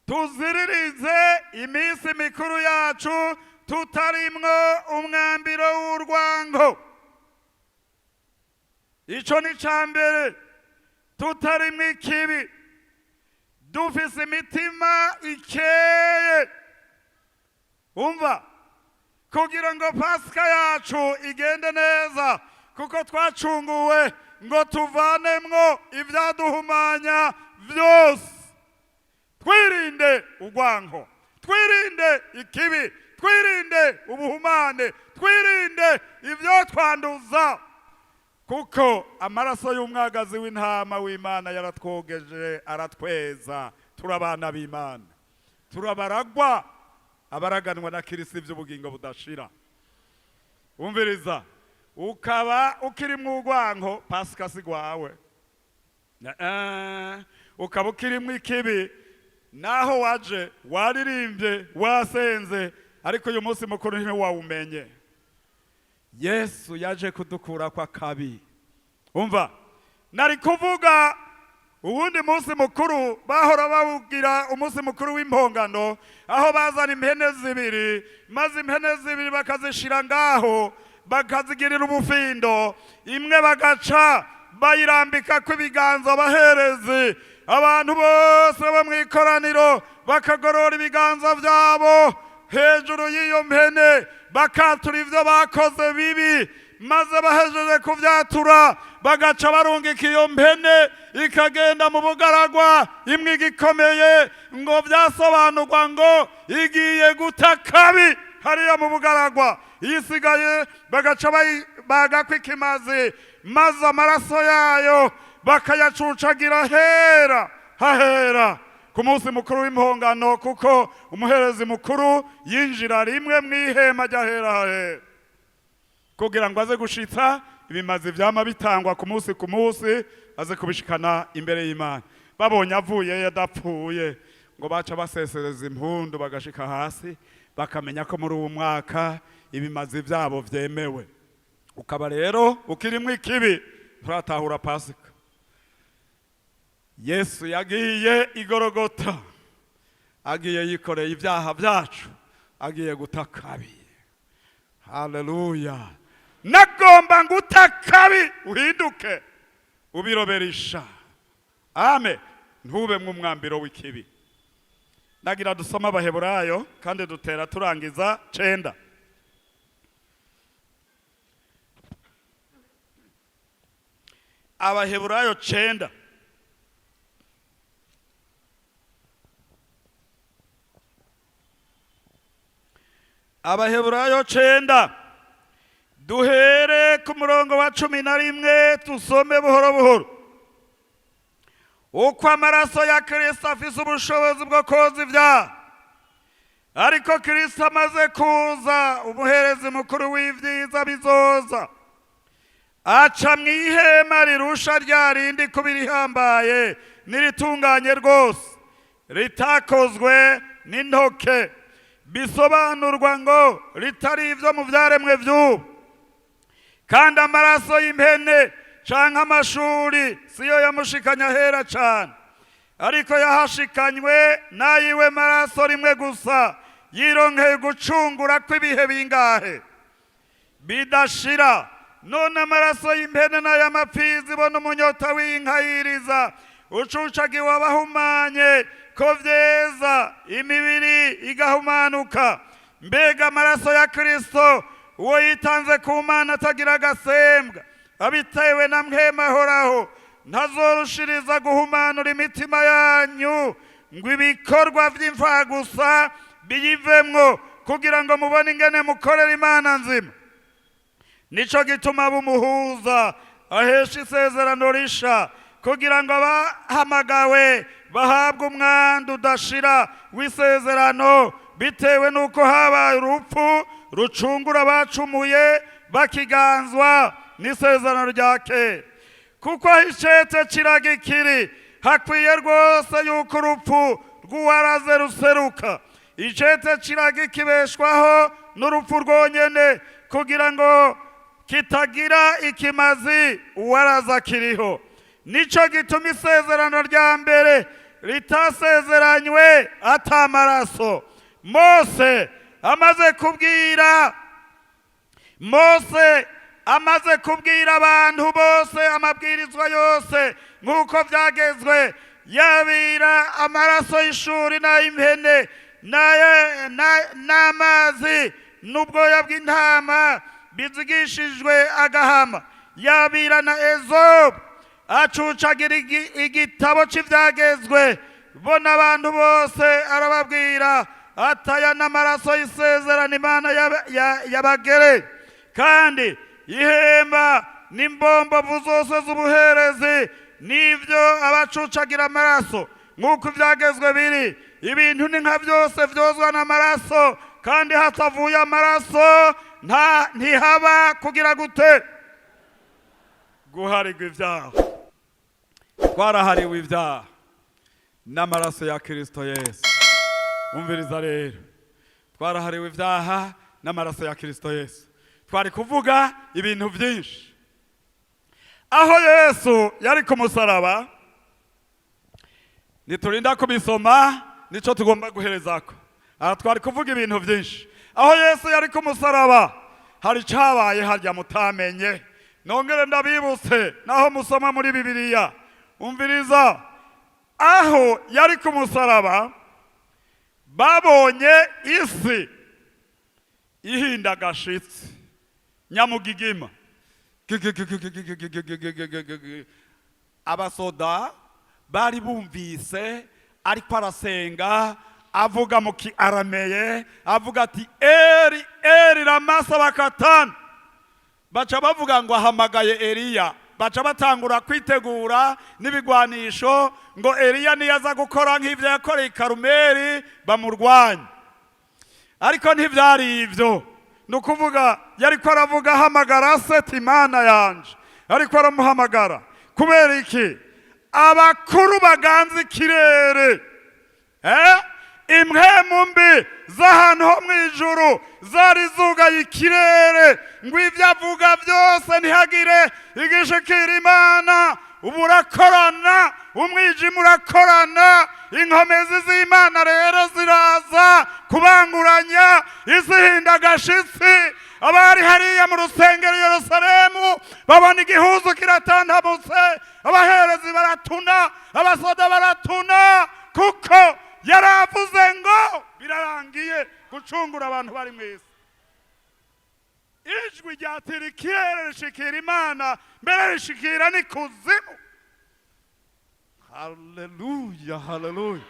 Tuziririze iminsi mikuru yacu tutarimwo umwambiro w'urwango. Ico ni cambere. Tutarimwo ikibi, dufise imitima ikeye. Umva, kugira ngo Pasika yacu igende neza, kuko twacunguwe ngo tuvanemwo ibyaduhumanya vyose. Twirinde urwango, twirinde ikibi, twirinde ubuhumane, twirinde ibyo twanduza, kuko amaraso y'umwagazi w'intama w'Imana yaratwogeje aratweza. Turabana b'Imana, turabaragwa abaraganwa na Kristo iby'ubugingo budashira. Umviriza, ukaba ukiri mu rwango, Pasika sigwawe. Ukaba ukiri mu ikibi, naho waje waririmbye wasenze, ariko uyu munsi mukuru ntiwawumenye. Yesu yaje kudukura kwa kabi. umva nari kuvuga uwundi munsi mukuru bahora bawugira umunsi mukuru w'impongano aho bazana impene zibiri maze impene zibiri bakazishira ngaho bakazigirira ubufindo imwe bagaca bayirambika kw'ibiganza bahereze abantu bose bo mw'ikoraniro bakagorora ibiganza vyabo hejuru y'iyo mpene bakatura ivyo bakoze bibi maze bahejeje kuvyatura bagaca barungika iyo mpene ikagenda mu bugaragwa imwe igikomeye ngo vyasobanurwa ngo igiye guta kabi hariya mu bugaragwa isigaye bagaca bagako ikimazi maze amaraso yayo bakayacucagira hahera ku munsi mukuru w'impongano kuko umuherezi mukuru yinjira rimwe mw'ihema ry'ahera hahera kugira ngo aze gushitsa ibimazi vyama bitangwa ku munsi aze kubishikana imbere y'Imana babonye avuye yadapfuye ngo baca basesereza impundu bagashika hasi bakamenya ko muri uwo mwaka ibimazi vyabo vyemewe ukaba rero ukirimwo ikibi turatahura Pasika Yesu yagiye igorogota agiye yikoreye ibyaha byacu agiye gutakabi haleluya nagomba ngutakabi uhinduke ubiroberisha amen ntube mw'umwambiro w'ikibi nagira dusoma Abaheburayo kandi dutera turangiza 9 Abaheburayo 9 Abaheburayo 9 duhere ku murongo wa 11 tusome buhoro buhoro uko amaraso ya Kristo afise ubushobozi bwo koza ibyaha ariko Kristo amaze kuza umuherezi mukuru w'ivyiza bizoza aca mw'ihema rirusha rya rindi kubira ihambaye niritunganye rwose ritakozwe n'intoke bisobanurwa ngo ritari ivyo mu vyaremwe vy'ubu kandi amaraso y'impene canke amashuri siyo yamushikanya hera cane ariko yahashikanywe nayiwe maraso rimwe gusa yironkeye gucungura kw'ibihe bingahe bidashira none amaraso y'impene n'ay'amapfizi bo n'umunyota w'inka yiriza ucucagiwe abahumanye ko vyeza imibiri igahumanuka mbega amaraso ya Kristo uwo yitanze ku Mana atagira agasembwa abitewe na mpwema ahoraho ntazorushiriza guhumanura imitima yanyu ngo ibikorwa vy'imfa gusa biyivemwo kugira ngo mubone ingene mukorera Imana nzima nico gituma bumuhuza ahesha isezerano risha kugira ngo abahamagawe bahabwa umwandu udashira w'isezerano bitewe nuko habaye urupfu rucungura abacumuye bakiganzwa n'isezerano rya kera kuko icete kiragikiri hakwiye rwose yuko urupfu rw'uwaraze ruseruka icete kiragikibeshwaho n'urupfu rwonyene kugira ngo kitagira ikimazi uwaraza kiriho nico gituma isezerano rya mbere ritasezeranywe atamaraso Mose amaze kubwira abantu bose amabwirizwa yose nk'uko vyagezwe yabira amaraso y'ishuri n'ay'impene n'amazi n'ubwoya bw'intama bizigishijwe agahama yabira na ezobu acucagira igitabo c'ivyagezwe bona abantu bose arababwira ataya n'amaraso y'isezerano Imana yabagere kandi ihemba n'imbombovu zose z'ubuherezi n'ivyo abacucagira amaraso nk'uko ivyagezwe biri ibintu ni nka vyose vyozwa n'amaraso kandi hatavuye amaraso ntihaba kugira gute guharigwa ivyaha twarahariwe ivyaha n'amaraso ya Kristo Yesu umviriza rero twarahariwe ivyaha n'amaraso ya Kristo Yesu twari kuvuga ibintu vyinshi aho Yesu yari ku musaraba, niturinda kubisoma nico tugomba guherezako. Aha twari kuvuga ibintu byinshi. Aho Yesu yari ku musaraba hari cabaye harya mutamenye. Nongere ndabibutse naho musoma muri Bibiliya. Umviriza, aho yari ku musaraba babonye isi ihinda gashitsi nyamugigima. Abasoda bari bumvise ariko arasenga avuga mu kiarameye, avuga ati eri eri lama sabakthani. Baca bavuga ngo ahamagaye Eliya. Baca batangura kwitegura n'ibigwanisho ngo Eliya niyaza gukora nk'ivyo yakoreye Karumeli bamurwanya. Ariko ntivyari ivyo. Nukuvuga yariko aravuga ahamagara Seti Imana yanje, ariko aramuhamagara kubera iki? Abakuru baganza ikirere, impwemu mbi z'ahantu ho mw'ijuru zari zugaye ikirere ngo ivyo avuga byose ntihagire igishikira Imana. Ubu urakorana, umwijima urakorana, inkomezi z'Imana rero ziraza kubanguranya isi ihinda gashitsi. Abari hariya mu rusengero Yerusalemu babona igihuzu kiratandamutse, abaherezi baratuna, abasoda baratuna, kuko yaravuze ngo birarangiye gucungura abantu bari mw'isi. Ijwi ryatira ikirere rishikira Imana, mbere rishikira n'ikuzimu. Haleluya, haleluya.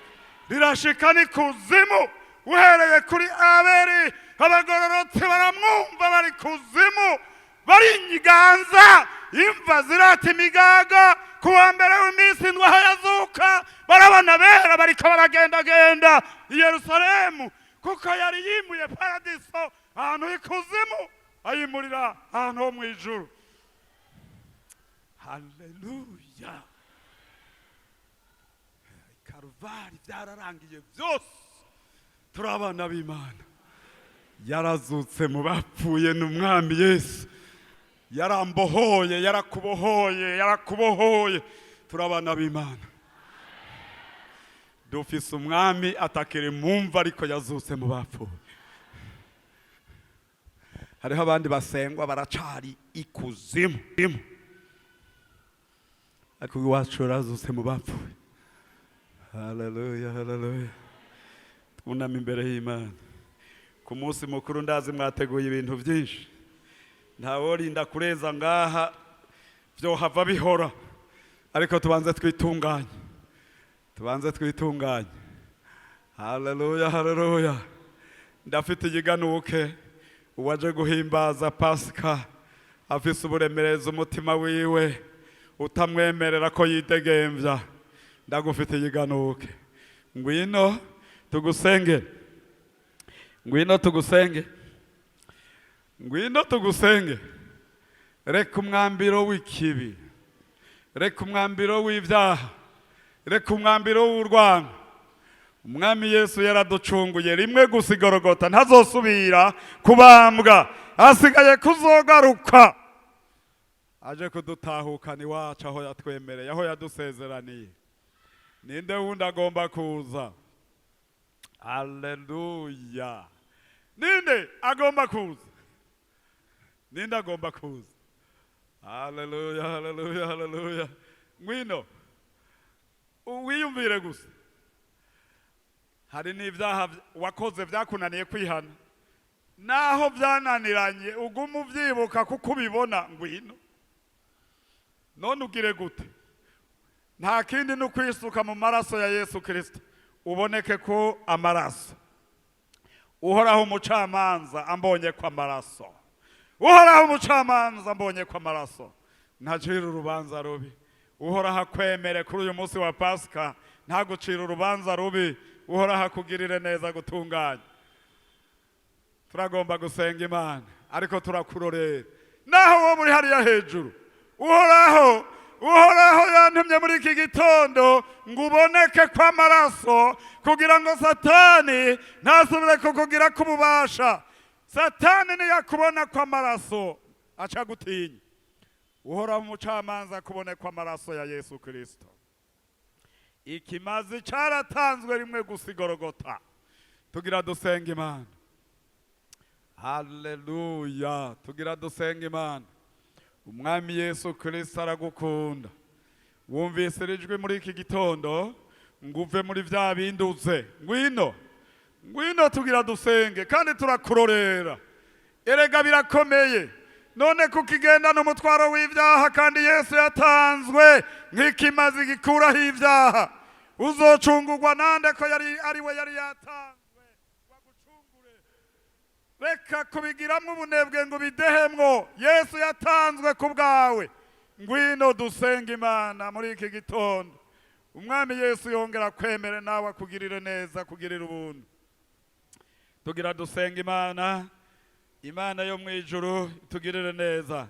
Rirashika n'ikuzimu. Uhereye kuri Abeli, abagororotse baramwumva bari kuzimu, bari inyiganza, imva zirata imigaga. Kuwa mbere w'iminsi indwi aho yazuka barabona bera bariko baragendagenda i Yerusalemu, kuko yari yimuye paradiso ahantu ikuzimu ayimurira ahantu ho mw'ijuru. Haleluya. Karuvari byararangiye byose. Turabana b'Imana. Yarazutse mu bapfuye n'umwami Yesu. Yarambohoye, yarakubohoye, yarakubohoye. Turabana b'Imana. Dufise umwami atakiri mumva ariko yazutse mu bapfuye. Hariho abandi basengwa baracari ikuzimu, ariko iwacu yarazutse mu bapfuye. Haleluya, haleluya. Twuname imbere y'Imana. Ku munsi mukuru ndazi mwateguye ibintu byinshi. Ntaworinda kureza ngaha vyohava bihora, ariko tubanze twitunganye. Tubanze twitunganye. Haleluya, haleluya. Ndafite igiganuke uwaje guhimbaza Pasika afise uburemereza umutima wiwe utamwemerera ko yidegemvya. Ndagufite igiganuke. Ngwino tugusenge. Ngwino tugusenge. Ngwino tugusenge. Reka umwambiro w'ikibi, reka umwambiro w'ivyaha, reka umwambiro w'urwango. Umwami Yesu yaraducunguye rimwe gusa i Golgota, ntazosubira kubambwa, asigaye kuzogaruka aje kudutahukana iwacu aho yatwemereye, aho yadusezeraniye. Ninde wundi agomba kuza? Haleluya. Ninde agomba kuza? Ninde agomba kuza? Haleluya, haleluya, haleluya. Ngwino wiyumvire gusa. Hari n'ivyaha wakoze vyakunaniye kwihana, naho vyananiranye uguma uvyibuka kuko ubibona. Ngwino none ugire gute? Nta kindi no kwisuka mu maraso ya Yesu Kristo, uboneke ko amaraso. Uhoraho umucamanza ambonye kwa maraso. Uhoraho umucamanza ambonye kwa maraso. Ntacira urubanza rubi. Uhoraho akwemere kuri uyu munsi wa Pasika, ntagucira urubanza rubi. Uhoraho akugirire neza gutunganya. Turagomba gusenga Imana, ariko turakurorera. Naho wo muri hariya hejuru, Uhoraho yantumye muri iki gitondo ngo uboneke kwa maraso, kugira ngo Satani ntasubire kukugira kububasha. Satani niyakubona kwa maraso aca gutinya. uhora mu mucamanza kubonekwa amaraso ya Yesu Kristo. Ikimazi cyaratanzwe rimwe gusa Igorogota. Tugira dusenga Imana. Haleluya. Tugira dusenga Imana. Umwami Yesu Kristo aragukunda. Wumvise ijwi muri iki gitondo, nguve muri vya binduze. Ngwino tugira dusenge kandi turakurorera. Erega birakomeye. None kukigenda n'umutwaro w'ivyaha kandi Yesu yatanzwe nk'ikimazi gikuraho ivyaha. Uzocungurwa nande ko ariwe yari yatanzwe bagucungure. Reka kubigiramwo ubunebwe ngo bidehemwo. Yesu yatanzwe ku bwawe. Ngwino dusenga Imana muri iki gitondo. Umwami Yesu yongera kwemere nawe akugirire neza, kugirira ubuntu. Tugira dusenga Imana. Imana yo mwijuru tugirire neza.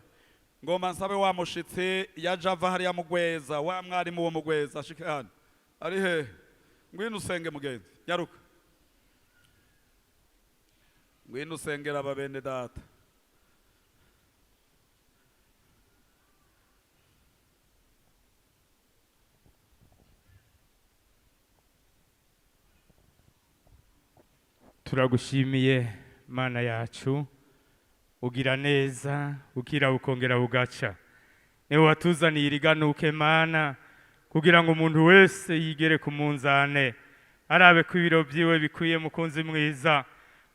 Ngoma nsabe wa mushitsi yaje ava hariya mugweza, wa mwarimu wo mugweza shikana. Ari he? Ngwino usenge mugenzi. Nyaruka. Ngwino usengera ababene data. Turagushimiye Mana yacu. Ugira neza, ukira ukongera ugaca. Niwe watuzaniye iriganuke Mana, kugira ngo umuntu wese yigere ku munzane, arabe ko ibiro byiwe bikwiye mukunzi mwiza.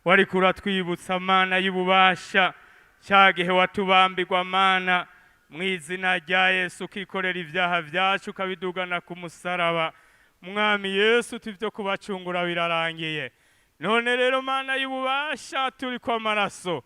Wari kuratwibutsa Mana y'ububasha, cyagihe watubambirwa Mana, mu izina rya Yesu ukikorera ibyaha byacu ukabidugana ku musaraba. Mwami Yesu tuvyo kubacungura birarangiye. None rero Mana y'ububasha turi kwa maraso,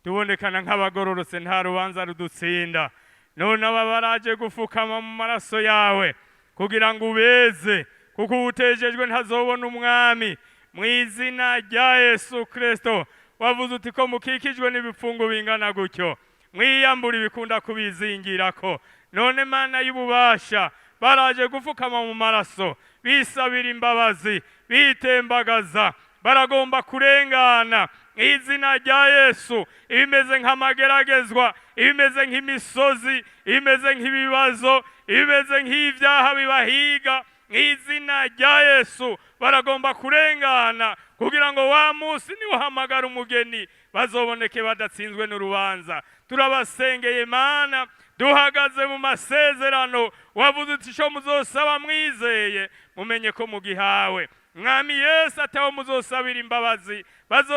tubonekana nk'abagororotse nta rubanza rudutsinda. None aba baraje gufukama mu maraso yawe kugira ngo ubeze, kuko utejejwe ntazobona umwami. Mu izina rya Yesu Kristo wavuze uti ko mukikijwe n'ibipfungo bingana gutyo, mwiyambura ibikunda kubizingirako. None Mana y'ububasha baraje gufukama mu maraso, bisabira imbabazi, bitembagaza, baragomba kurengana. Izina rya Yesu ibimeze nk'amageragezwa, ibimeze nk'imisozi, ibimeze nk'ibibazo, ibimeze nk'ivyaha bibahiga, izina rya Yesu baragomba kurengana kugira ngo wa munsi niwahamagara umugeni bazoboneke badatsinzwe n'urubanza. Turabasengeye Mana, duhagaze mu masezerano wavuze uti cyo muzosaba mwizeye mumenye ko mugihawe. Mwami Yesu ataho muzosabira imbabazi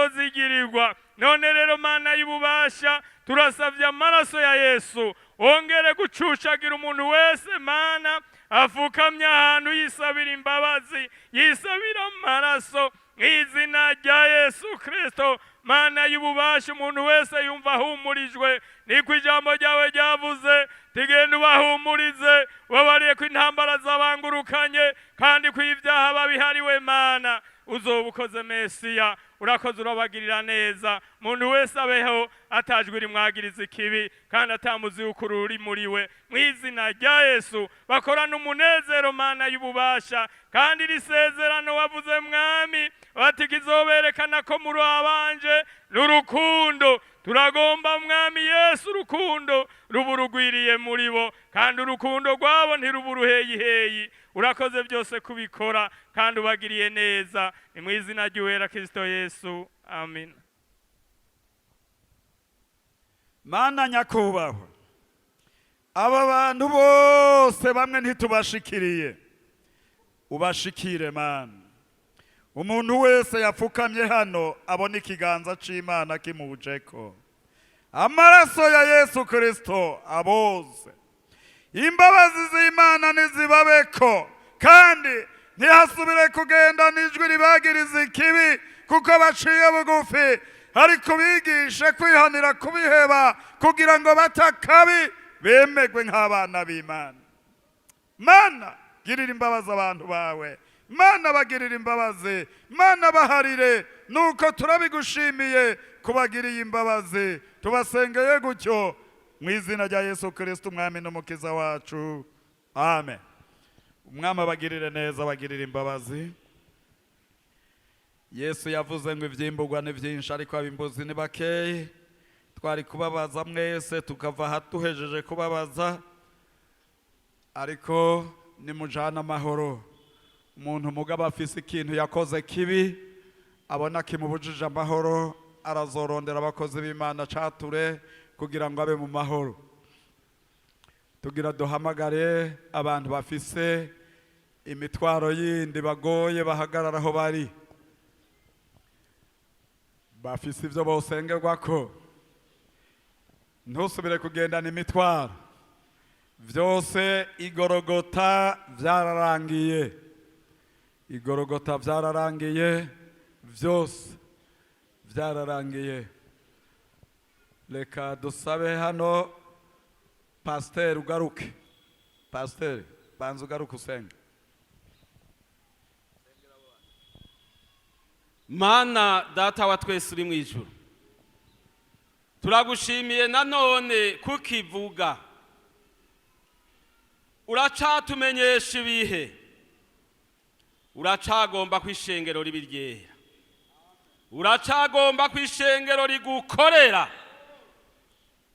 bazozigirirwa. None rero Mana y'ububasha turasavye amaraso ya Yesu ongere gucucagira umuntu wese Mana afukamye ahantu yisabira imbabazi, yisabira amaraso, izina rya Yesu Kristo. Mana y'ububasha umuntu wese yumva ahumurijwe niko ijambo ryawe ryavuze, tigenda ubahumurize, wabariye ko intambara zabangurukanye kandi ko ibyaha babihariwe Mana. Uzobukoze Mesiya, urakoze urabagirira neza. Muntu wese abeho atajwe rimwagiriza ikibi kandi atamuzi ukuri uri muriwe. Mu izina rya Yesu bakorana umunezero Mana y'ububasha, kandi risezerano wavuze Mwami bati kizoberekana ko muri abanje n'urukundo. Turagomba Mwami Yesu urukundo ruburugwiriye muri bo, kandi urukundo rwabo ntiruburuheyiheyi. Urakoze byose kubikora kandi ubagiriye neza. Ni mu izina ry'uwera Kristo Yesu, amen. Mana nyakubahwa, aba bantu bose bamwe ntitubashikiriye, ubashikire Mana. Umuntu wese yapfukamye hano abona ikiganza c'Imana kimujeko. Amaraso ya Yesu Kristo aboze. Imbabazi z'Imana nizibabeko, kandi ntihasubire kugenda n'ijwi ribagiriza ikibi, kuko baciye bugufi. Ariko bigishe kwihanira kubiheba kugira ngo batakabi bemegwe nk'abana b'Imana. Mana girira imbabazi abantu bawe, Mana bagirira imbabazi, Mana baharire, nuko turabigushimiye kubagiriye imbabazi. Tubasengeye gutyo mu izina rya Yesu Kristo umwami n'umukiza wacu, amen. Umwami abagirire neza, abagirira imbabazi. Yesu yavuze ngo ivyimburwa ni vyinshi ariko abimbuzi ni bakeyi. twari kubabaza mwese tukava aha tuhejeje kubabaza, ariko nimujana amahoro. Umuntu mugabo afise ikintu yakoze kibi abona kimubujije amahoro, arazorondera abakozi b'Imana cature kugira ngo abe mu mahoro. Tugira duhamagare abantu bafise imitwaro yindi bagoye bahagarara aho bari, bafise ivyo bosengerwako. Ntusubire kugendana imitwaro, vyose igorogota vyararangiye, igorogota vyararangiye, vyose vyararangiye. Reka dusabe hano pasiteri ugaruke. Pasiteri banza ugaruke usenge. Mana data wa twese uri mu ijuru, turagushimiye nanone kukivuga, uracatumenyesha ibihe, uracagomba kwishengero ribiryera, uracagomba kwishengero rigukorera.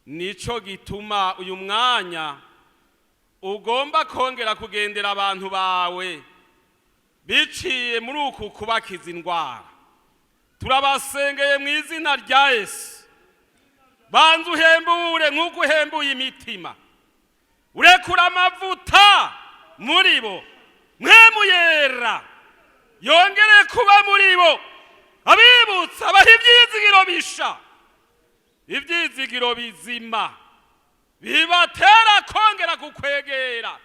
Nico gituma uyu mwanya ugomba kongera kugendera abantu bawe biciye muri uku kubakiza indwara. Turabasengeye mu izina rya Yesu, banza uhembure nk'uko uhembuye imitima, urekura amavuta muri bo, mwemu yera yongere kuba muri bo, abibutsa abaha ibyizigiro bisha, ibyizigiro bizima bibatera kongera kukwegera,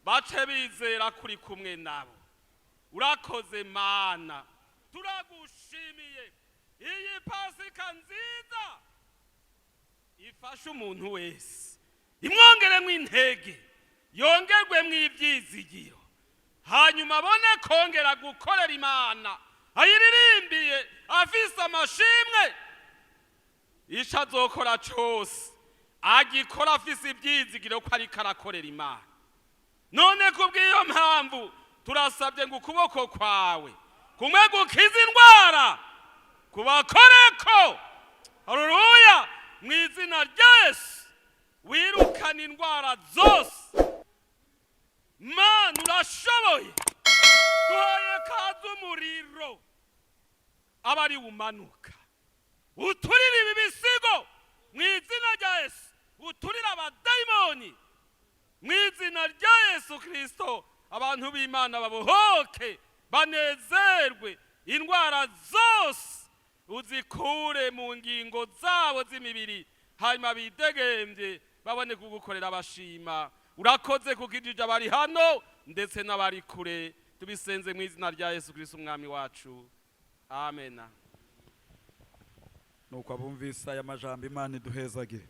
bace bizera kuri kumwe nabo. Urakoze Mana, turagushimiye. Iyi Pasika nziza ifashe umuntu wese, imwongeremwo intege, yongerwemwo ibyizigiro, hanyuma abone kongera gukorera Imana, ayiririmbiye afise amashimwe. Ico azokora cose agikora afise ibyizigiro ko ariko arakorera Imana. None kubw'iyo mpamvu turasabye ngo ukuboko kwawe kumwe gukiza indwara kubakoreko. Haleluya! Mu izina rya Yesu wirukana indwara zose. Mana urashoboye, duhaye kaza umuriro abari umanuka, uturire ibi bisigo mu izina rya Yesu, uturire abadayimoni mu izina rya Yesu Kristo. Abantu b'Imana babohoke, banezerwe, indwara zose uzikure mu ngingo zabo z'imibiri, hanyuma bidegembye babone kugukorera bashima. Urakoze kukijije abari hano ndetse n'abari kure, tubisenze mu izina rya Yesu Kristo umwami wacu, amen. Nuko abumvise aya majambo Imana iduhezagire.